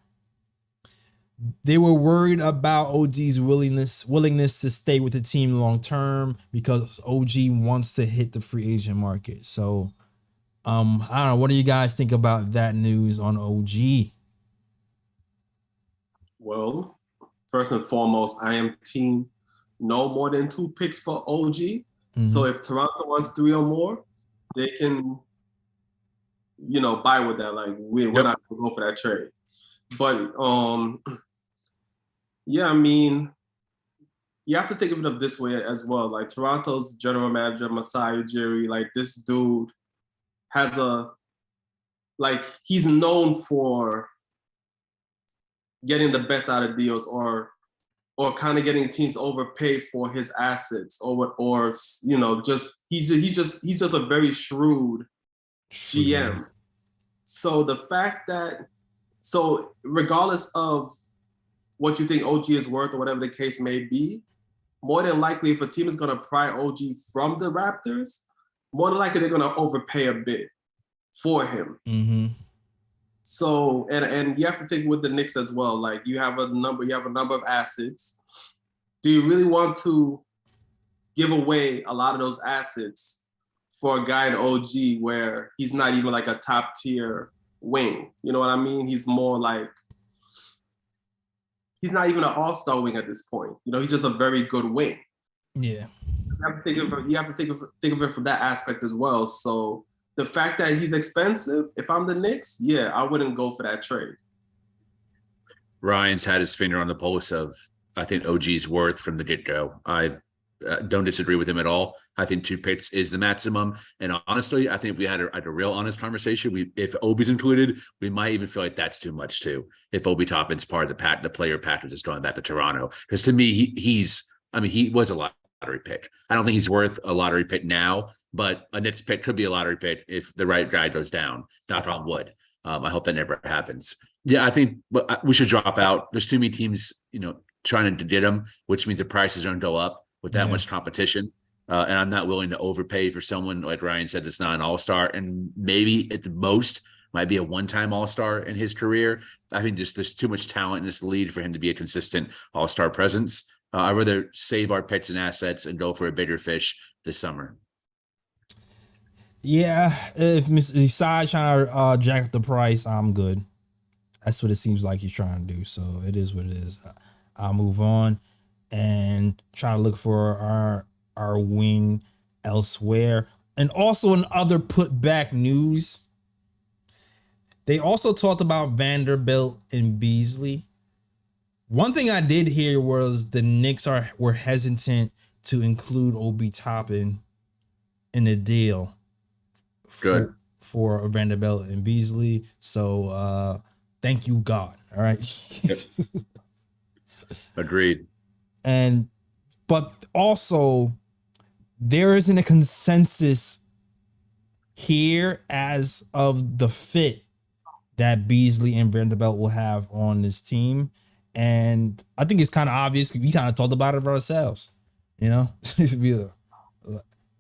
they were worried about OG's willingness to stay with the team long term because OG wants to hit the free agent market. So, I don't know. What do you guys think about that news on OG? Well, first and foremost, I am team no more than 2 picks for OG. Mm-hmm. So if Toronto wants 3 or more, they can, buy with that. Like we're not gonna go for that trade. But yeah, I mean, you have to think of it this way as well. Like Toronto's general manager, Masai Ujiri, like this dude has he's known for getting the best out of deals or kind of getting teams overpaid for his assets or he's just a very shrewd GM. So the fact that regardless of what you think OG is worth or whatever the case may be, more than likely if a team is going to pry OG from the Raptors, more than likely they're going to overpay a bit for him. Mm-hmm. So and you have to think with the Knicks as well. Like you have a number of assets. Do you really want to give away a lot of those assets for a guy in OG where he's not even like a top tier wing? You know what I mean? He's more like he's not even an all-star wing at this point. He's just a very good wing. Yeah. You have to think of it from that aspect as well. So the fact that he's expensive, if I'm the Knicks, yeah, I wouldn't go for that trade. Ryan's had his finger on the pulse of, I think, OG's worth from the get-go. I don't disagree with him at all. I think 2 picks is the maximum. And honestly, I think if we had a real honest conversation, if Obi's included, we might even feel like that's too much too. If Obi Toppin's part of the player package is going back to Toronto. Because to me, he was a lottery pick. I don't think he's worth a lottery pick now, but a Knicks pick could be a lottery pick if the right guy goes down. Knock on wood. I hope that never happens. Yeah, I think we should drop out. There's too many teams, trying to get him, which means the prices are going to go up with that much competition. And I'm not willing to overpay for someone, like Ryan said, that's not an all-star and maybe at the most might be a one-time all-star in his career. I think there's too much talent in this league for him to be a consistent all-star presence. I'd rather save our picks and assets and go for a bigger fish this summer. Yeah, if Mr. Isai trying to jack up the price, I'm good. That's what it seems like he's trying to do. So it is what it is. I'll move on and try to look for our wing elsewhere. And also in other putback news, they also talked about Vanderbilt and Beasley. One thing I did hear was the Knicks were hesitant to include Obi Toppin in the deal. Good. For Vanderbilt and Beasley. So thank you, God. All right. Yep. Agreed. But also there isn't a consensus here as of the fit that Beasley and Vanderbilt will have on this team. And I think it's kind of obvious. We kind of talked about it for ourselves, you know.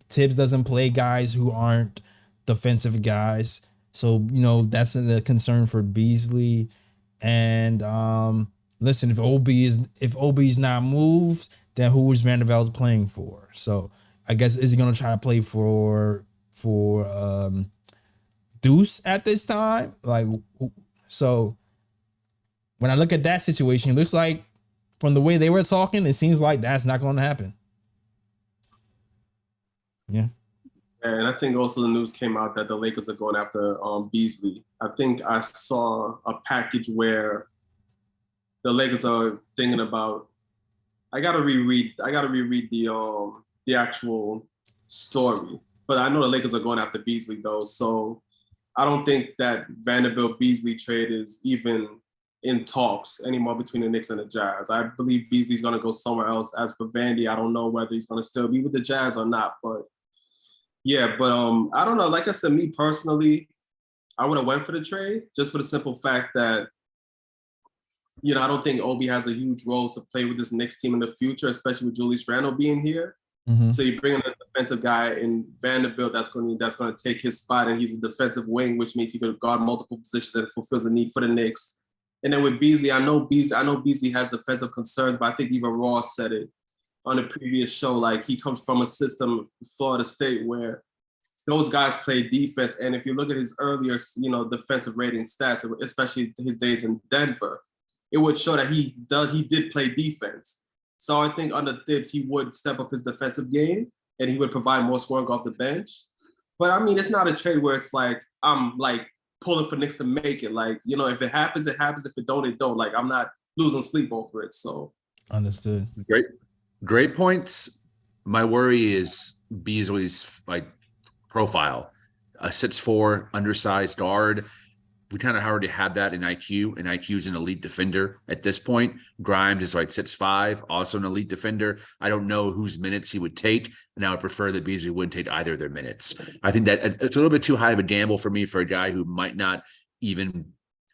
Tibbs doesn't play guys who aren't defensive guys, so you know that's a concern for Beasley. And listen, if OB's not moved, then who is Vanderbilt playing for? So I guess is he gonna try to play for Deuce at this time? Like, so when I look at that situation, it looks like from the way they were talking, it seems like that's not going to happen. Yeah. And I think also the news came out that the Lakers are going after Beasley. I think I saw a package where the Lakers are thinking about. I gotta reread the actual story, but I know the Lakers are going after Beasley though. So I don't think that Vanderbilt Beasley trade is even in talks anymore between the Knicks and the Jazz. I believe Beasley's going to go somewhere else. As for Vandy, I don't know whether he's going to still be with the Jazz or not. But yeah, I don't know. Like I said, me personally, I would have went for the trade just for the simple fact that, you know, I don't think Obi has a huge role to play with this Knicks team in the future, especially with Julius Randle being here. Mm-hmm. So you bring in a defensive guy in Vanderbilt that's going to take his spot, and he's a defensive wing, which means he could guard multiple positions and fulfills the need for the Knicks. And then with Beasley, I know Beasley has defensive concerns, but I think even Ross said it on the previous show. Like, he comes from a system, Florida State, where those guys play defense. And if you look at his earlier, you know, defensive rating stats, especially his days in Denver, it would show that he did play defense. So I think under Thibs, he would step up his defensive game and he would provide more scoring off the bench. But I mean, it's not a trade where it's like, I'm like pulling for Knicks to make it. Like, you know, if it happens, it happens. If it don't, it don't. Like, I'm not losing sleep over it. So understood. Great points. My worry is Beasley's like profile. 6'4", undersized guard. We kind of already have that in IQ, and IQ is an elite defender at this point. Grimes is like 6'5", also an elite defender. I don't know whose minutes he would take, and I would prefer that Beasley wouldn't take either of their minutes. I think that it's a little bit too high of a gamble for me for a guy who might not even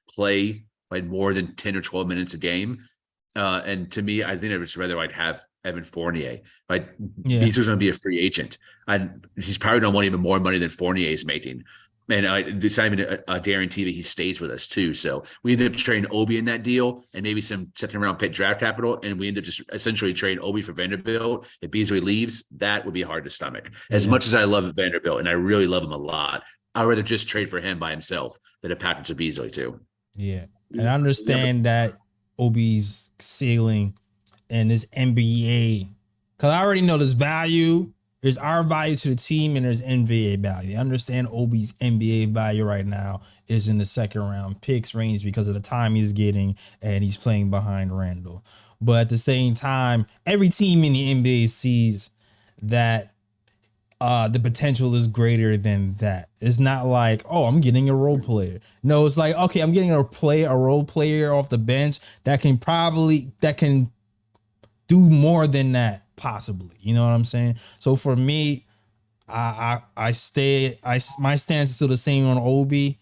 play like more than 10 or 12 minutes a game. And to me, I think I'd just rather I'd have Evan Fournier. Like, Beasley's going to be a free agent, and he's probably going to want even more money than Fournier is making. And it's not even a guarantee that he stays with us too. So we ended up trading Obi in that deal and maybe some second round pick draft capital. And we ended up just essentially trading Obi for Vanderbilt. If Beasley leaves, that would be hard to stomach. As much as I love Vanderbilt, and I really love him a lot, I'd rather just trade for him by himself than a package of Beasley too. Yeah. And I understand that Obi's ceiling and this NBA, because I already know this value. There's our value to the team and there's NBA value. I understand Obi's NBA value right now is in the second round picks range because of the time he's getting and he's playing behind Randall. But at the same time, every team in the NBA sees that the potential is greater than that. It's not like, oh, I'm getting a role player. No, it's like, okay, I'm getting a role player off the bench that can do more than that. Possibly, you know what I'm saying? So for me, my stance is still the same on Obi.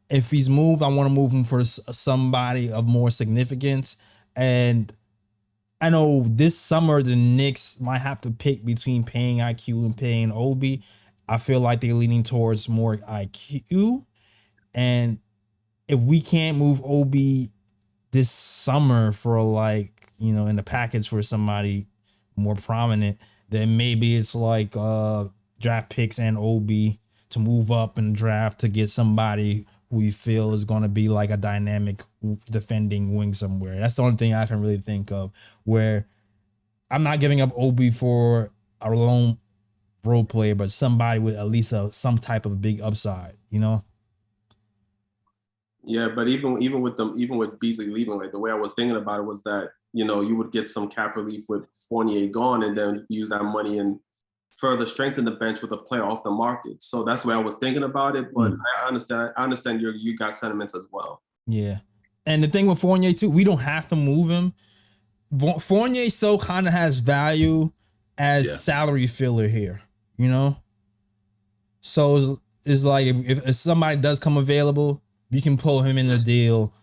If he's moved, I want to move him for somebody of more significance. And I know this summer the Knicks might have to pick between paying IQ and paying Obi. I feel like they're leaning towards more IQ. And if we can't move Obi this summer for like, you know, in the package for somebody more prominent, then maybe it's like draft picks and Obi to move up and draft to get somebody who you feel is going to be like a dynamic defending wing somewhere. That's the only thing I can really think of where I'm not giving up Obi for a lone role player, but somebody with at least some type of big upside, you know? Yeah, but even with Beasley leaving, like the way I was thinking about it was that, you know, you would get some cap relief with Fournier gone and then use that money and further strengthen the bench with a player off the market. So that's the way I was thinking about it. But I understand you guys' sentiments as well. Yeah. And the thing with Fournier too, we don't have to move him. Fournier still kind of has value as salary filler here, you know? So it's like if somebody does come available, we can pull him in the deal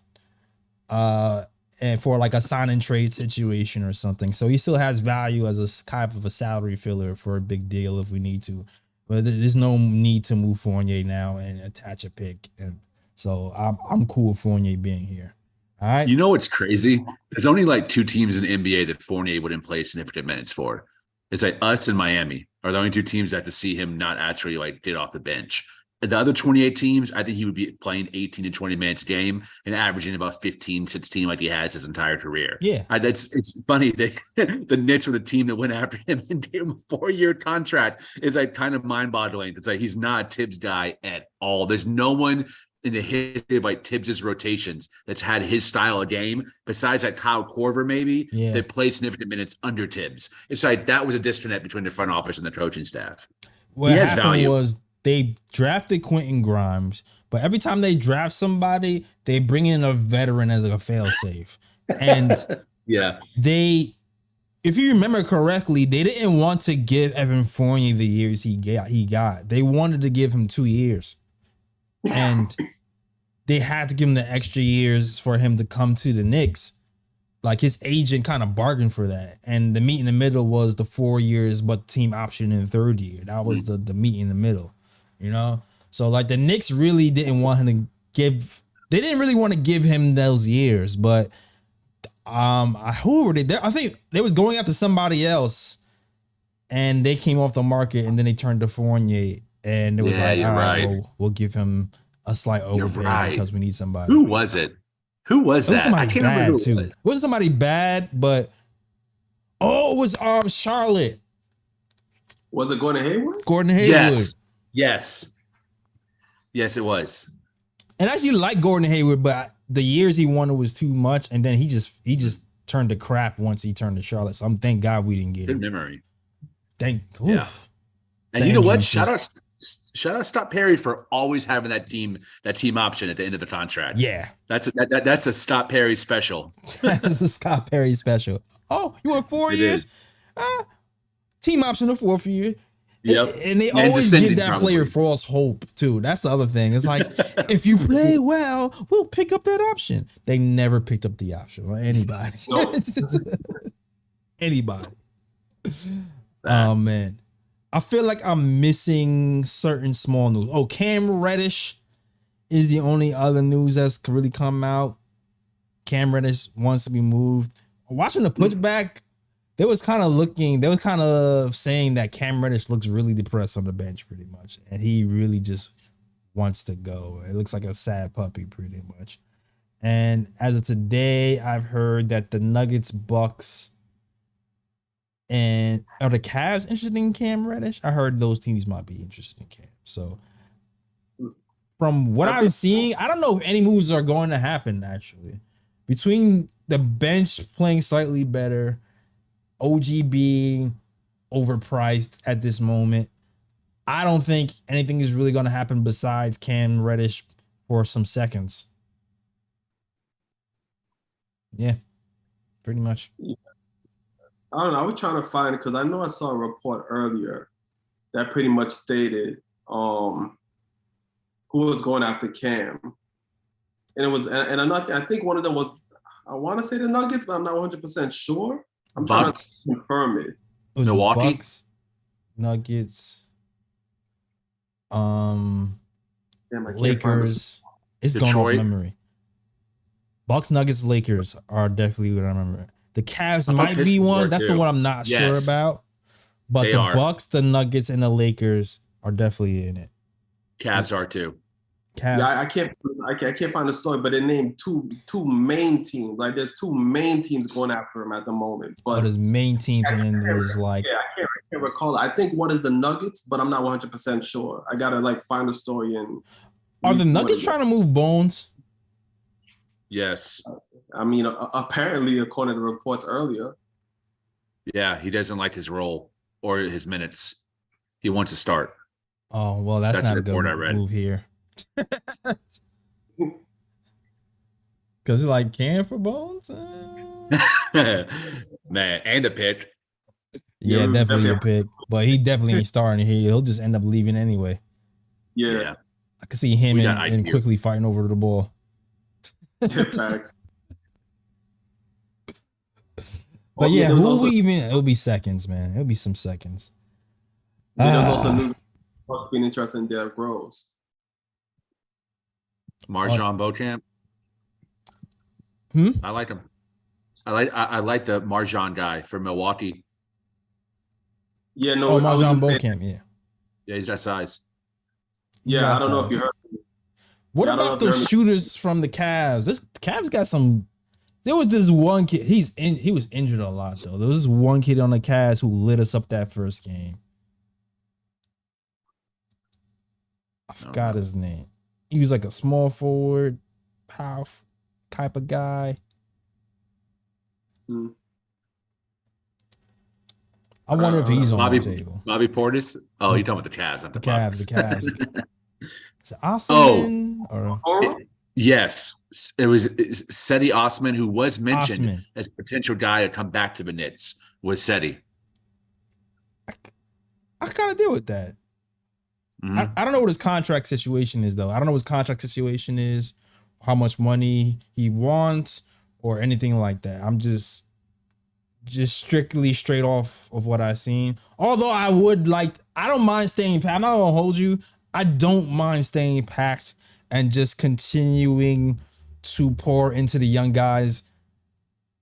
and for like a sign and trade situation or something. So he still has value as a type of a salary filler for a big deal if we need to. But there's no need to move Fournier now and attach a pick. And so I'm cool with Fournier being here. All right. You know what's crazy? There's only like 2 teams in the NBA that Fournier wouldn't play significant minutes for. It's like us and Miami are the only 2 teams that to see him not actually like get off the bench. The other 28 teams, I think he would be playing 18 to 20 minutes a game and averaging about 15, 16 like he has his entire career. Yeah. It's funny that the Knicks were the team that went after him and gave him a 4-year contract. Is like kind of mind-boggling. It's like he's not a Tibbs guy at all. There's no one in the history of like Tibbs's rotations that's had his style of game, besides like Kyle Korver maybe, that played significant minutes under Tibbs. It's like that was a disconnect between the front office and the coaching staff. What happened was they drafted Quentin Grimes, but every time they draft somebody, they bring in a veteran as like a failsafe. And if you remember correctly, they didn't want to give Evan Fournier the years he got. They wanted to give him 2 years. And they had to give him the extra years for him to come to the Knicks. Like his agent kind of bargained for that. And the meet in the middle was the 4 years, but team option in the 3rd year. That was the meet in the middle, you know? So like the Knicks really didn't want him to they didn't really want to give him those years, but who were they? I think they was going after somebody else and they came off the market and then they turned to Fournier. And it was all right, we'll give him a slight overpay because we need somebody. Who was it? Who was that? I can't remember who it was. Wasn't somebody bad, but it was Charlotte. Was it Gordon Hayward? Gordon Hayward. Yes, it was. And I actually like Gordon Hayward, but the years he wanted was too much, and then he just turned to crap once he turned to Charlotte. So thank God we didn't get him. Good memory. And you know what? Shout out Scott Perry for always having that team option at the end of the contract. Yeah. That's a Scott Perry special. That's a Scott Perry special. Oh, you want 4 years? Team option the 4th year. Yep. And they always give that player false hope too. That's the other thing. It's like, if you play well, we'll pick up that option. They never picked up the option on anybody. No. Anybody. Oh man. I feel like I'm missing certain small news. Oh, Cam Reddish is the only other news that's really come out. Cam Reddish wants to be moved. Watching the putback, they was kind of saying that Cam Reddish looks really depressed on the bench pretty much. And he really just wants to go. It looks like a sad puppy pretty much. And as of today, I've heard that the Nuggets, Bucks, and are the Cavs interested in Cam Reddish? I heard those teams might be interested in Cam. So from what I'm seeing, I don't know if any moves are going to happen actually. Between the bench playing slightly better, OG being overpriced at this moment, I don't think anything is really going to happen besides Cam Reddish for some seconds. Yeah, pretty much. I don't know. I was trying to find it because I know I saw a report earlier that pretty much stated who was going after Cam. And it was, and I think one of them was, I want to say the Nuggets, but I'm not 100% sure. I'm trying to confirm it. It was Milwaukee, Bucks, Nuggets, Lakers. It's Detroit. going off memory. Bucks, Nuggets, Lakers are definitely what I remember. The Cavs might be one. That's the one I'm not sure about. But the Bucks, the Nuggets, and the Lakers are definitely in it. Cavs are too. Cavs. Yeah, I can't find the story, but they named two main teams. Like there's 2 main teams going after him at the moment. But there's main teams, and then there's like I can't recall. I think one is the Nuggets, but I'm not 100% sure. I gotta like find the story and. Are the Nuggets trying to move Bones? Yes. I mean, apparently, according to the reports earlier. Yeah, he doesn't like his role or his minutes. He wants to start. Oh, well, that's not a good move here. Because it's like can for Bones. Man, and a pick. Yeah, Yeah, definitely a definitely. pick. But he definitely ain't starting here. He'll just end up leaving anyway. Yeah, I can see him We got and IQ. quickly fighting over the ball. facts. But Oh, yeah, there was who also we even? It'll be seconds, man. It'll be some seconds. there was also Ah. news Bucks being interested in Derrick Rose. Marjan Beauchamp. Hmm? I like him. I like the Marjan guy from Milwaukee. Yeah, no, Oh, I was Marjan just saying. Beauchamp. Yeah. Yeah, he's that size. He's Yeah, got I don't know if size. you heard. What Yeah, I don't know about if you those heard me. shooters from the Cavs? This Cavs got some. There was this one kid. He was injured a lot though. There was this one kid on the Cavs who lit us up that first game. I forgot his name. He was like a small forward, power type of guy. Hmm. I wonder if he's on Bobby the table. Bobby Portis. Oh, you're talking about the Cavs, not the Bucks. The Cavs. Is it Oh. Osman or Yes, it was Seti Osman, who was mentioned Osman? as a potential guy to come back to the Knicks. Was Seti? I kind of deal with that. Mhm. I don't know what his contract situation is though. I don't know what his contract situation is, how much money he wants, or anything like that. I'm just strictly straight off of what I've seen. Although I don't mind staying packed. I'm not gonna hold you. I don't mind staying packed and just continuing to pour into the young guys.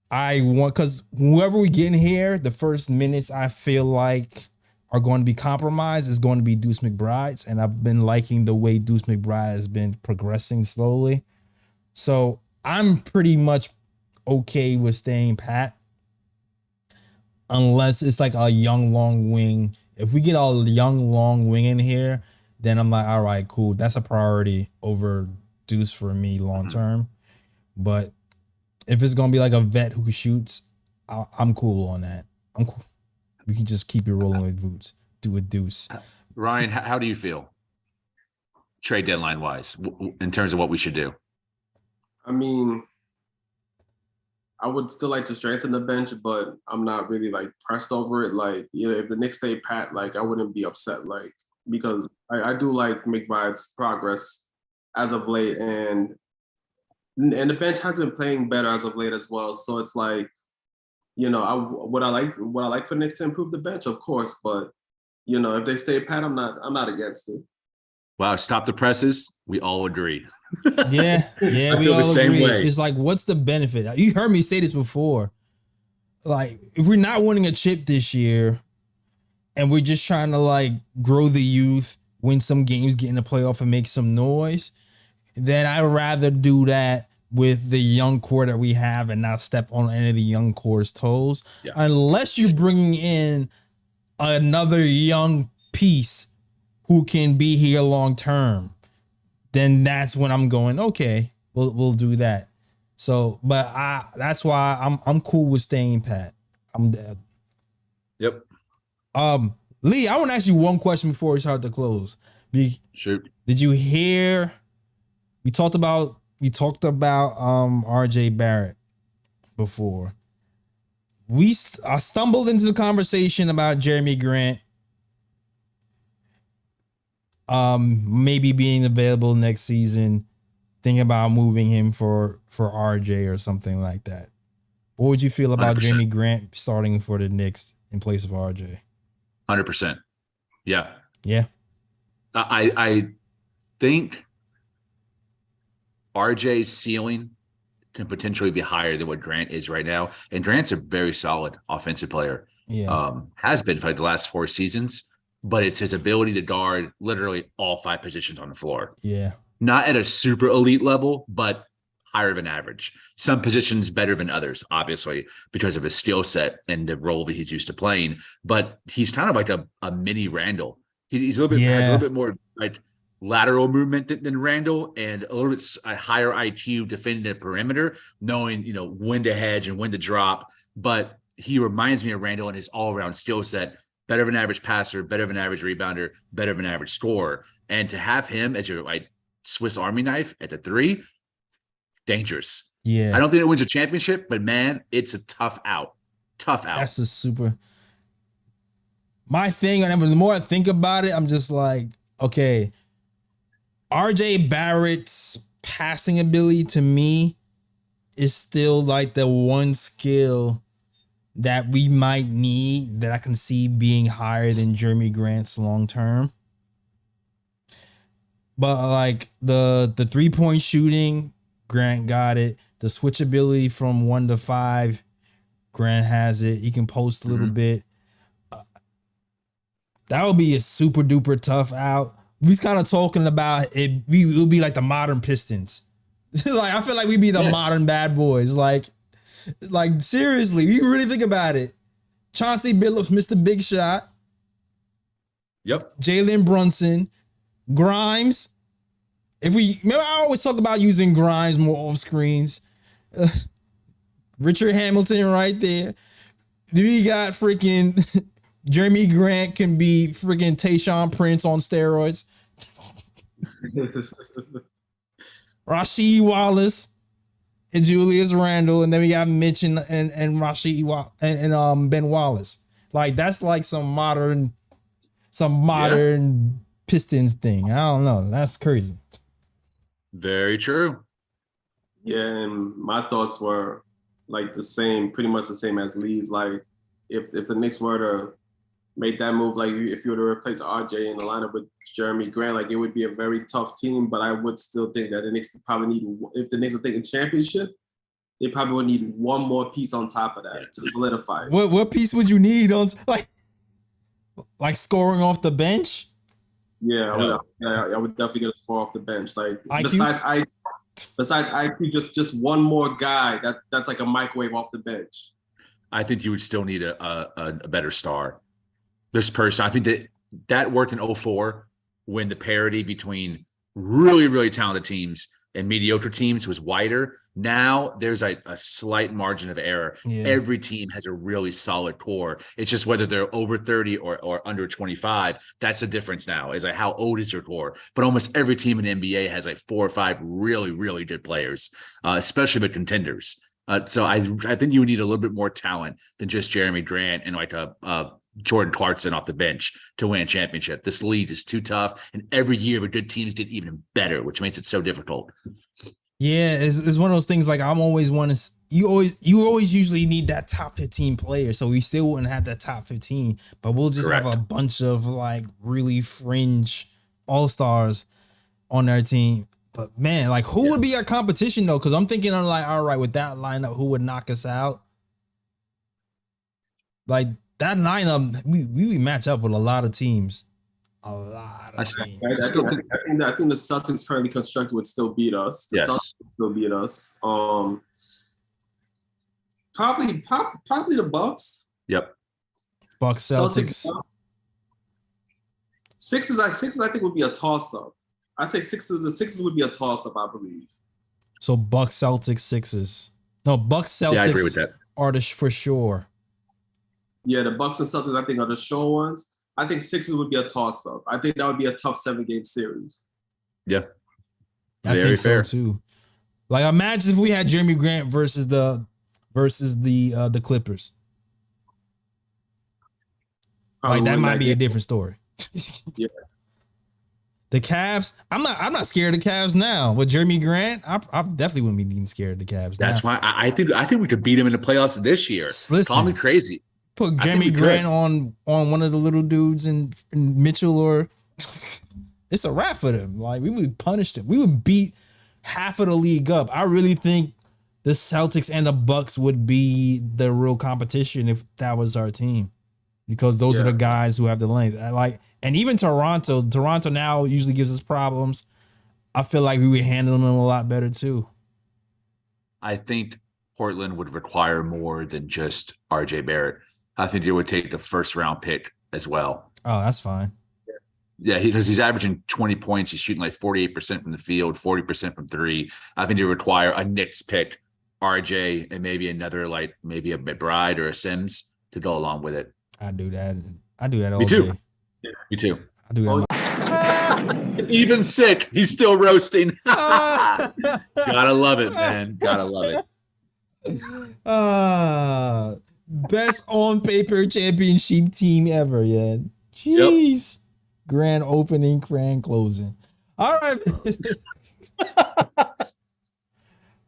I want, because whoever we get in here, the first minutes I feel like are going to be compromised is going to be Deuce McBride's, and I've been liking the way Deuce McBride has been progressing slowly. So I'm pretty much okay with staying pat, unless it's like a young long wing. If we get a young long wing in here, then I'm like, all right, cool. That's a priority over Deuce for me long term. But if it's gonna be like a vet who shoots, I'm cool on that. I'm cool. We can just keep it rolling with Boots. Do with Deuce. Ryan, how do you feel trade deadline wise in terms of what we should do? I mean, I would still like to strengthen the bench, but I'm not really like pressed over it. Like, you know, if the Knicks stay pat, like I wouldn't be upset, like, because I do like McBride's progress as of late, and the bench has been playing better as of late as well. So it's like, you know, would I like for Knicks to improve the bench, of course, but you know, if they stay pat, I'm not against it. Wow, stop the presses. We all agree. Yeah, I we feel all the same agree. way. It's like, what's the benefit? You heard me say this before. Like, if we're not winning a chip this year, and we're just trying to like grow the youth, win some games, get in the playoff, and make some noise, then I'd rather do that with the young core that we have and not step on any of the young core's toes. Yeah. Unless you're bringing in another young piece who can be here long term, then that's when I'm going, okay, we'll do that. So, but that's why I'm cool with staying pat. I'm dead. Yep. Lee, I want to ask you one question before we start to close. Shoot. Did you hear? We talked about RJ Barrett before. I stumbled into the conversation about Jeremy Grant maybe being available next season, thinking about moving him for RJ or something like that. What would you feel about 100%. Jeremy Grant starting for the Knicks in place of RJ? 100%. Yeah. Yeah. I think RJ's ceiling can potentially be higher than what Grant is right now. And Grant's a very solid offensive player. Yeah. Has been for like the last 4 seasons, but it's his ability to guard literally all 5 positions on the floor. Yeah. Not at a super elite level, but higher than average. Some positions better than others, obviously, because of his skill set and the role that he's used to playing. But he's kind of like a mini Randall. He's a little bit has a little bit more like lateral movement than Randall, and a little bit a higher IQ defending the perimeter, knowing when to hedge and when to drop. But he reminds me of Randall in his all-around skill set. Better than average passer, better than average rebounder, better than average scorer. And to have him as your like Swiss Army knife at the 3, dangerous. Yeah. I don't think it wins a championship, but man, it's a tough out. Tough out. That's a super. My thing, and the more I think about it, I'm just like, okay, RJ Barrett's passing ability to me is still like the one skill that we might need that I can see being higher than Jeremy Grant's long term. But like the 3-point shooting, Grant got it. The switchability from 1 to 5, Grant has it. He can post a little bit. That would be a super duper tough out. We's kind of talking about it. It'll be like the modern Pistons. Like I feel like we'd be the modern bad boys. Like seriously, you really think about it. Chauncey Billups missed a big shot. Yep. Jalen Brunson, Grimes. Remember, I always talk about using Grimes more off screens. Richard Hamilton right there. Then we got freaking Jeremy Grant can be freaking Tayshaun Prince on steroids. Rasheed Wallace and Julius Randle, and then we got Mitch and Rasheed and Ben Wallace. Like that's like some modern Pistons thing. I don't know. That's crazy. Very true. Yeah, and my thoughts were like the same, pretty much the same as Lee's. Like if the Knicks were to make that move, like if you were to replace RJ in the lineup with Jeremy Grant, like it would be a very tough team. But I would still think that the Knicks probably need, if the Knicks are thinking championship, they probably would need one more piece on top of that to solidify it. What piece would you need on like scoring off the bench? Yeah, I would definitely get a score off the bench. Like IQ? besides IQ, just one more guy that's like a microwave off the bench. I think you would still need a better star. This person, I think that worked in 2004 when the parity between really, really talented teams and mediocre teams was wider. Now there's a slight margin of error. Yeah. Every team has a really solid core. It's just whether they're over 30 or under 25. That's the difference now, is like how old is your core. But almost every team in the NBA has like 4 or 5 really, really good players, especially the contenders. So I think you would need a little bit more talent than just Jeremy Grant and like a Jordan Clarkson off the bench to win a championship. This league is too tough, and every year the good teams get even better, which makes it so difficult. Yeah, it's one of those things. Like I'm always want to. You always usually need that top 15 player, so we still wouldn't have that top 15, but we'll just have a bunch of like really fringe all-stars on our team. But man, like who would be our competition though? Because I'm thinking of like, all right, with that lineup, who would knock us out? Like that lineup, we match up with a lot of teams. A lot of teams. I think the Celtics currently constructed would still beat us. The Celtics would still beat us. Probably the Bucks. Yep. Bucks, Celtics. Sixers I think would be a toss-up. I say Sixers. The Sixers would be a toss-up, I believe. So Bucks, Celtics, Sixers. No, Bucks, Celtics. Yeah, I agree with that. Are for sure. Yeah, the Bucks and Celtics, I think, are the sure ones. I think Sixers would be a toss-up. I think that would be a tough 7-game series. Yeah, I think so too. Like, imagine if we had Jeremy Grant versus the Clippers. Probably like that might be a different story. Yeah. The Cavs, I'm not scared of the Cavs now. With Jeremy Grant, I definitely wouldn't be being scared of the Cavs. That's why I think we could beat him in the playoffs this year. Listen, call me crazy. Put Jeremy Grant on one of the little dudes in Mitchell, or it's a wrap for them. Like we would punish them. We would beat half of the league up. I really think the Celtics and the Bucks would be the real competition if that was our team, because those are the guys who have the length. And even Toronto now usually gives us problems. I feel like we would handle them a lot better too. I think Portland would require more than just RJ Barrett. I think it would take a first-round pick as well. Oh, that's fine. Yeah, he's averaging 20 points. He's shooting like 48% from the field, 40% from 3. I think it would require a Knicks pick, RJ, and maybe another, like maybe a McBride or a Sims to go along with it. I do that all Me too. day. Me too. I do that. Even sick, he's still roasting. Gotta love it, man. Gotta love it. Best on paper championship team ever, yeah. Jeez. Yep. Grand opening, grand closing. All right.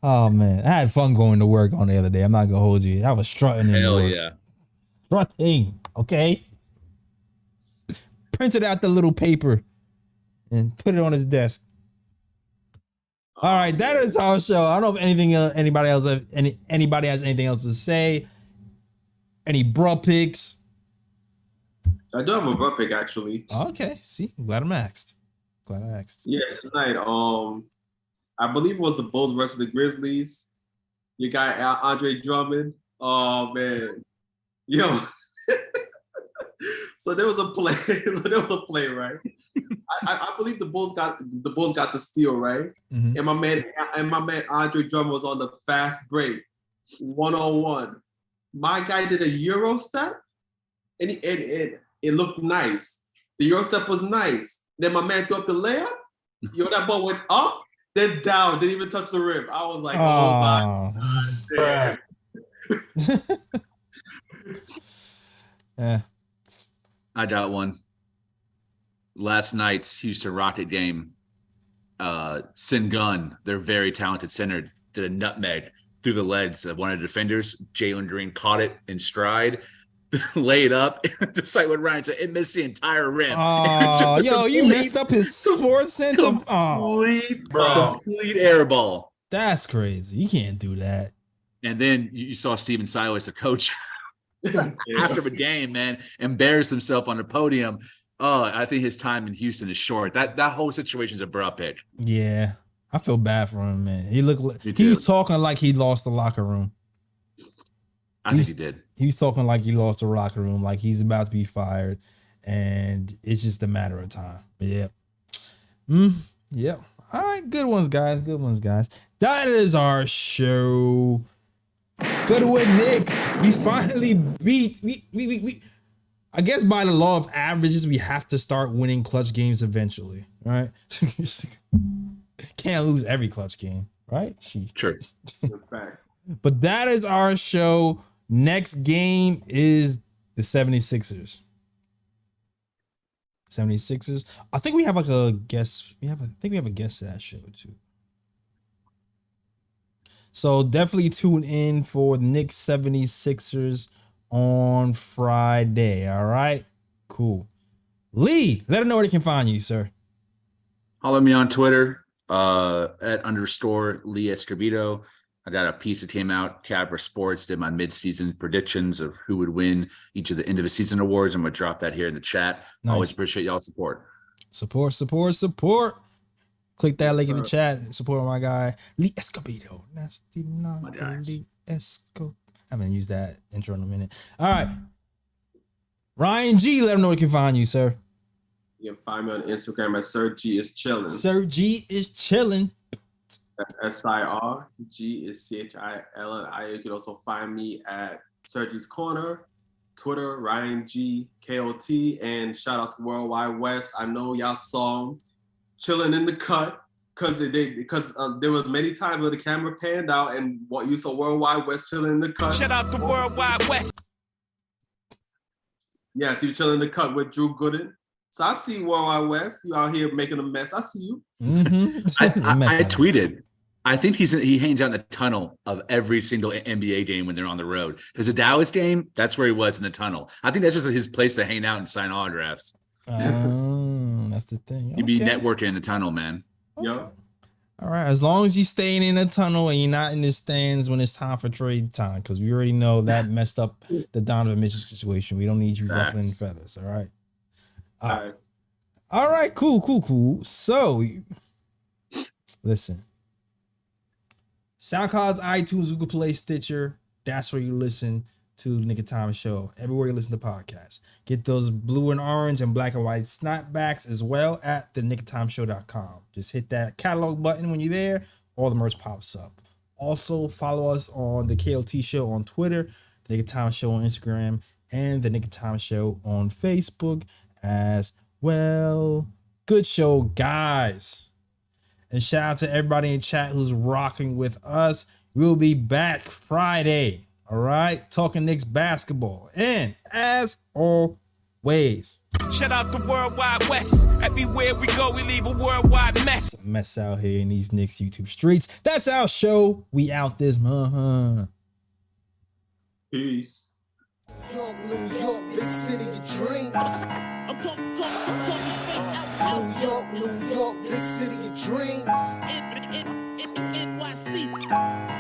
Oh man, I had fun going to work on the other day. I'm not gonna hold you. I was strutting in Hell work. Yeah. Strutting, okay? Printed out the little paper and put it on his desk. All right, that is our show. I don't know if anybody has anything else to say. Any bruh picks? I do have a bruh pick actually. Okay, see, I'm glad I asked. Yeah, tonight. I believe it was the Bulls versus the Grizzlies. You got Andre Drummond. Oh man, yo. So there was a play, right? I believe the Bulls got the steal, right? Mm-hmm. And my man Andre Drummond was on the fast break, 1-on-1. My guy did a Euro step, and it looked nice. The Euro step was nice. Then my man threw up the layup. That ball went up, then down, didn't even touch the rim. I was like, oh my. Yeah. I got one. Last night's Houston Rocket game, Sengun, their very talented center, did a nutmeg through the legs of one of the defenders. Jalen Green caught it in stride, laid up, just like what Ryan said, it missed the entire rim. Oh, you messed up his sports sense. Complete air ball. That's crazy. You can't do that. And then you saw Steven Silas, the coach, after the game, man, embarrassed himself on the podium. Oh, I think his time in Houston is short. That whole situation is a bruh pick. Yeah, I feel bad for him, man. He was talking like he lost the locker room. I think he did. He was talking like he lost the locker room, like he's about to be fired, and it's just a matter of time. But yeah. Yep. All right, good ones, guys. That is our show. Good win, Knicks. We finally beat. We I guess by the law of averages, we have to start winning clutch games eventually, right? Can't lose every clutch game, right? Sure. But that is our show. Next game is the 76ers. I think we have like a guest. I think we have a guest to that show too. So definitely tune in for the Knicks 76ers on Friday. All right, cool. Lee, let them know where they can find you, sir. Follow me on Twitter at _Lee Escobedo. I got a piece that came out. Cabra Sports did my mid-season predictions of who would win each of the end of the season awards. I'm gonna drop that here in the chat. Nice. Always appreciate y'all's support. Support. Click that link in the chat and support my guy Lee Escobedo. Nasty Lee Escobedo. I'm gonna use that intro in a minute. All right, Ryan G, let them know where they can find you, sir. You can find me on Instagram at Sir G is chilling. Sir G is chilling. That's SIR. G is CHILLI. You can also find me at Sergi's Corner, Twitter, Ryan G KOT, and shout out to Worldwide West. I know y'all saw him chilling in the cut because there were many times where the camera panned out and what you saw Worldwide West chilling in the cut. Shout out to Worldwide West. Yes, he was chilling in the cut with Drew Gooden. So I see Worldwide West. You out here making a mess. I see you. Mm-hmm. I tweeted. I think he hangs out in the tunnel of every single NBA game when they're on the road. There's a Dallas game. That's where he was in the tunnel. I think that's just his place to hang out and sign autographs. That's the thing. You'd be networking in the tunnel, man. Okay. Yo. All right. As long as you're staying in the tunnel and you're not in the stands when it's time for trade time, because we already know that messed up the Donovan Mitchell situation. We don't need you ruffling feathers. All right. All right. Cool. So, listen. SoundCloud, iTunes, Google Play, Stitcher. That's where you listen to the Knick Of Time Show. Everywhere you listen to podcasts. Get those blue and orange and black and white snapbacks as well at theknickoftimeshow.com. Just hit that catalog button when you're there. All the merch pops up. Also, follow us on the KLT Show on Twitter, the Knick Of Time Show on Instagram, and the Knick Of Time Show on Facebook as well. Good show, guys. And shout out to everybody in chat who's rocking with us. We'll be back Friday. All right. Talking Knicks basketball. And as always, shout out the Worldwide West. Everywhere we go, we leave a worldwide mess. It's a mess out here in these Knicks YouTube streets. That's our show. We out this month. Peace. New York, big city of dreams. New York, big city of dreams. NYC.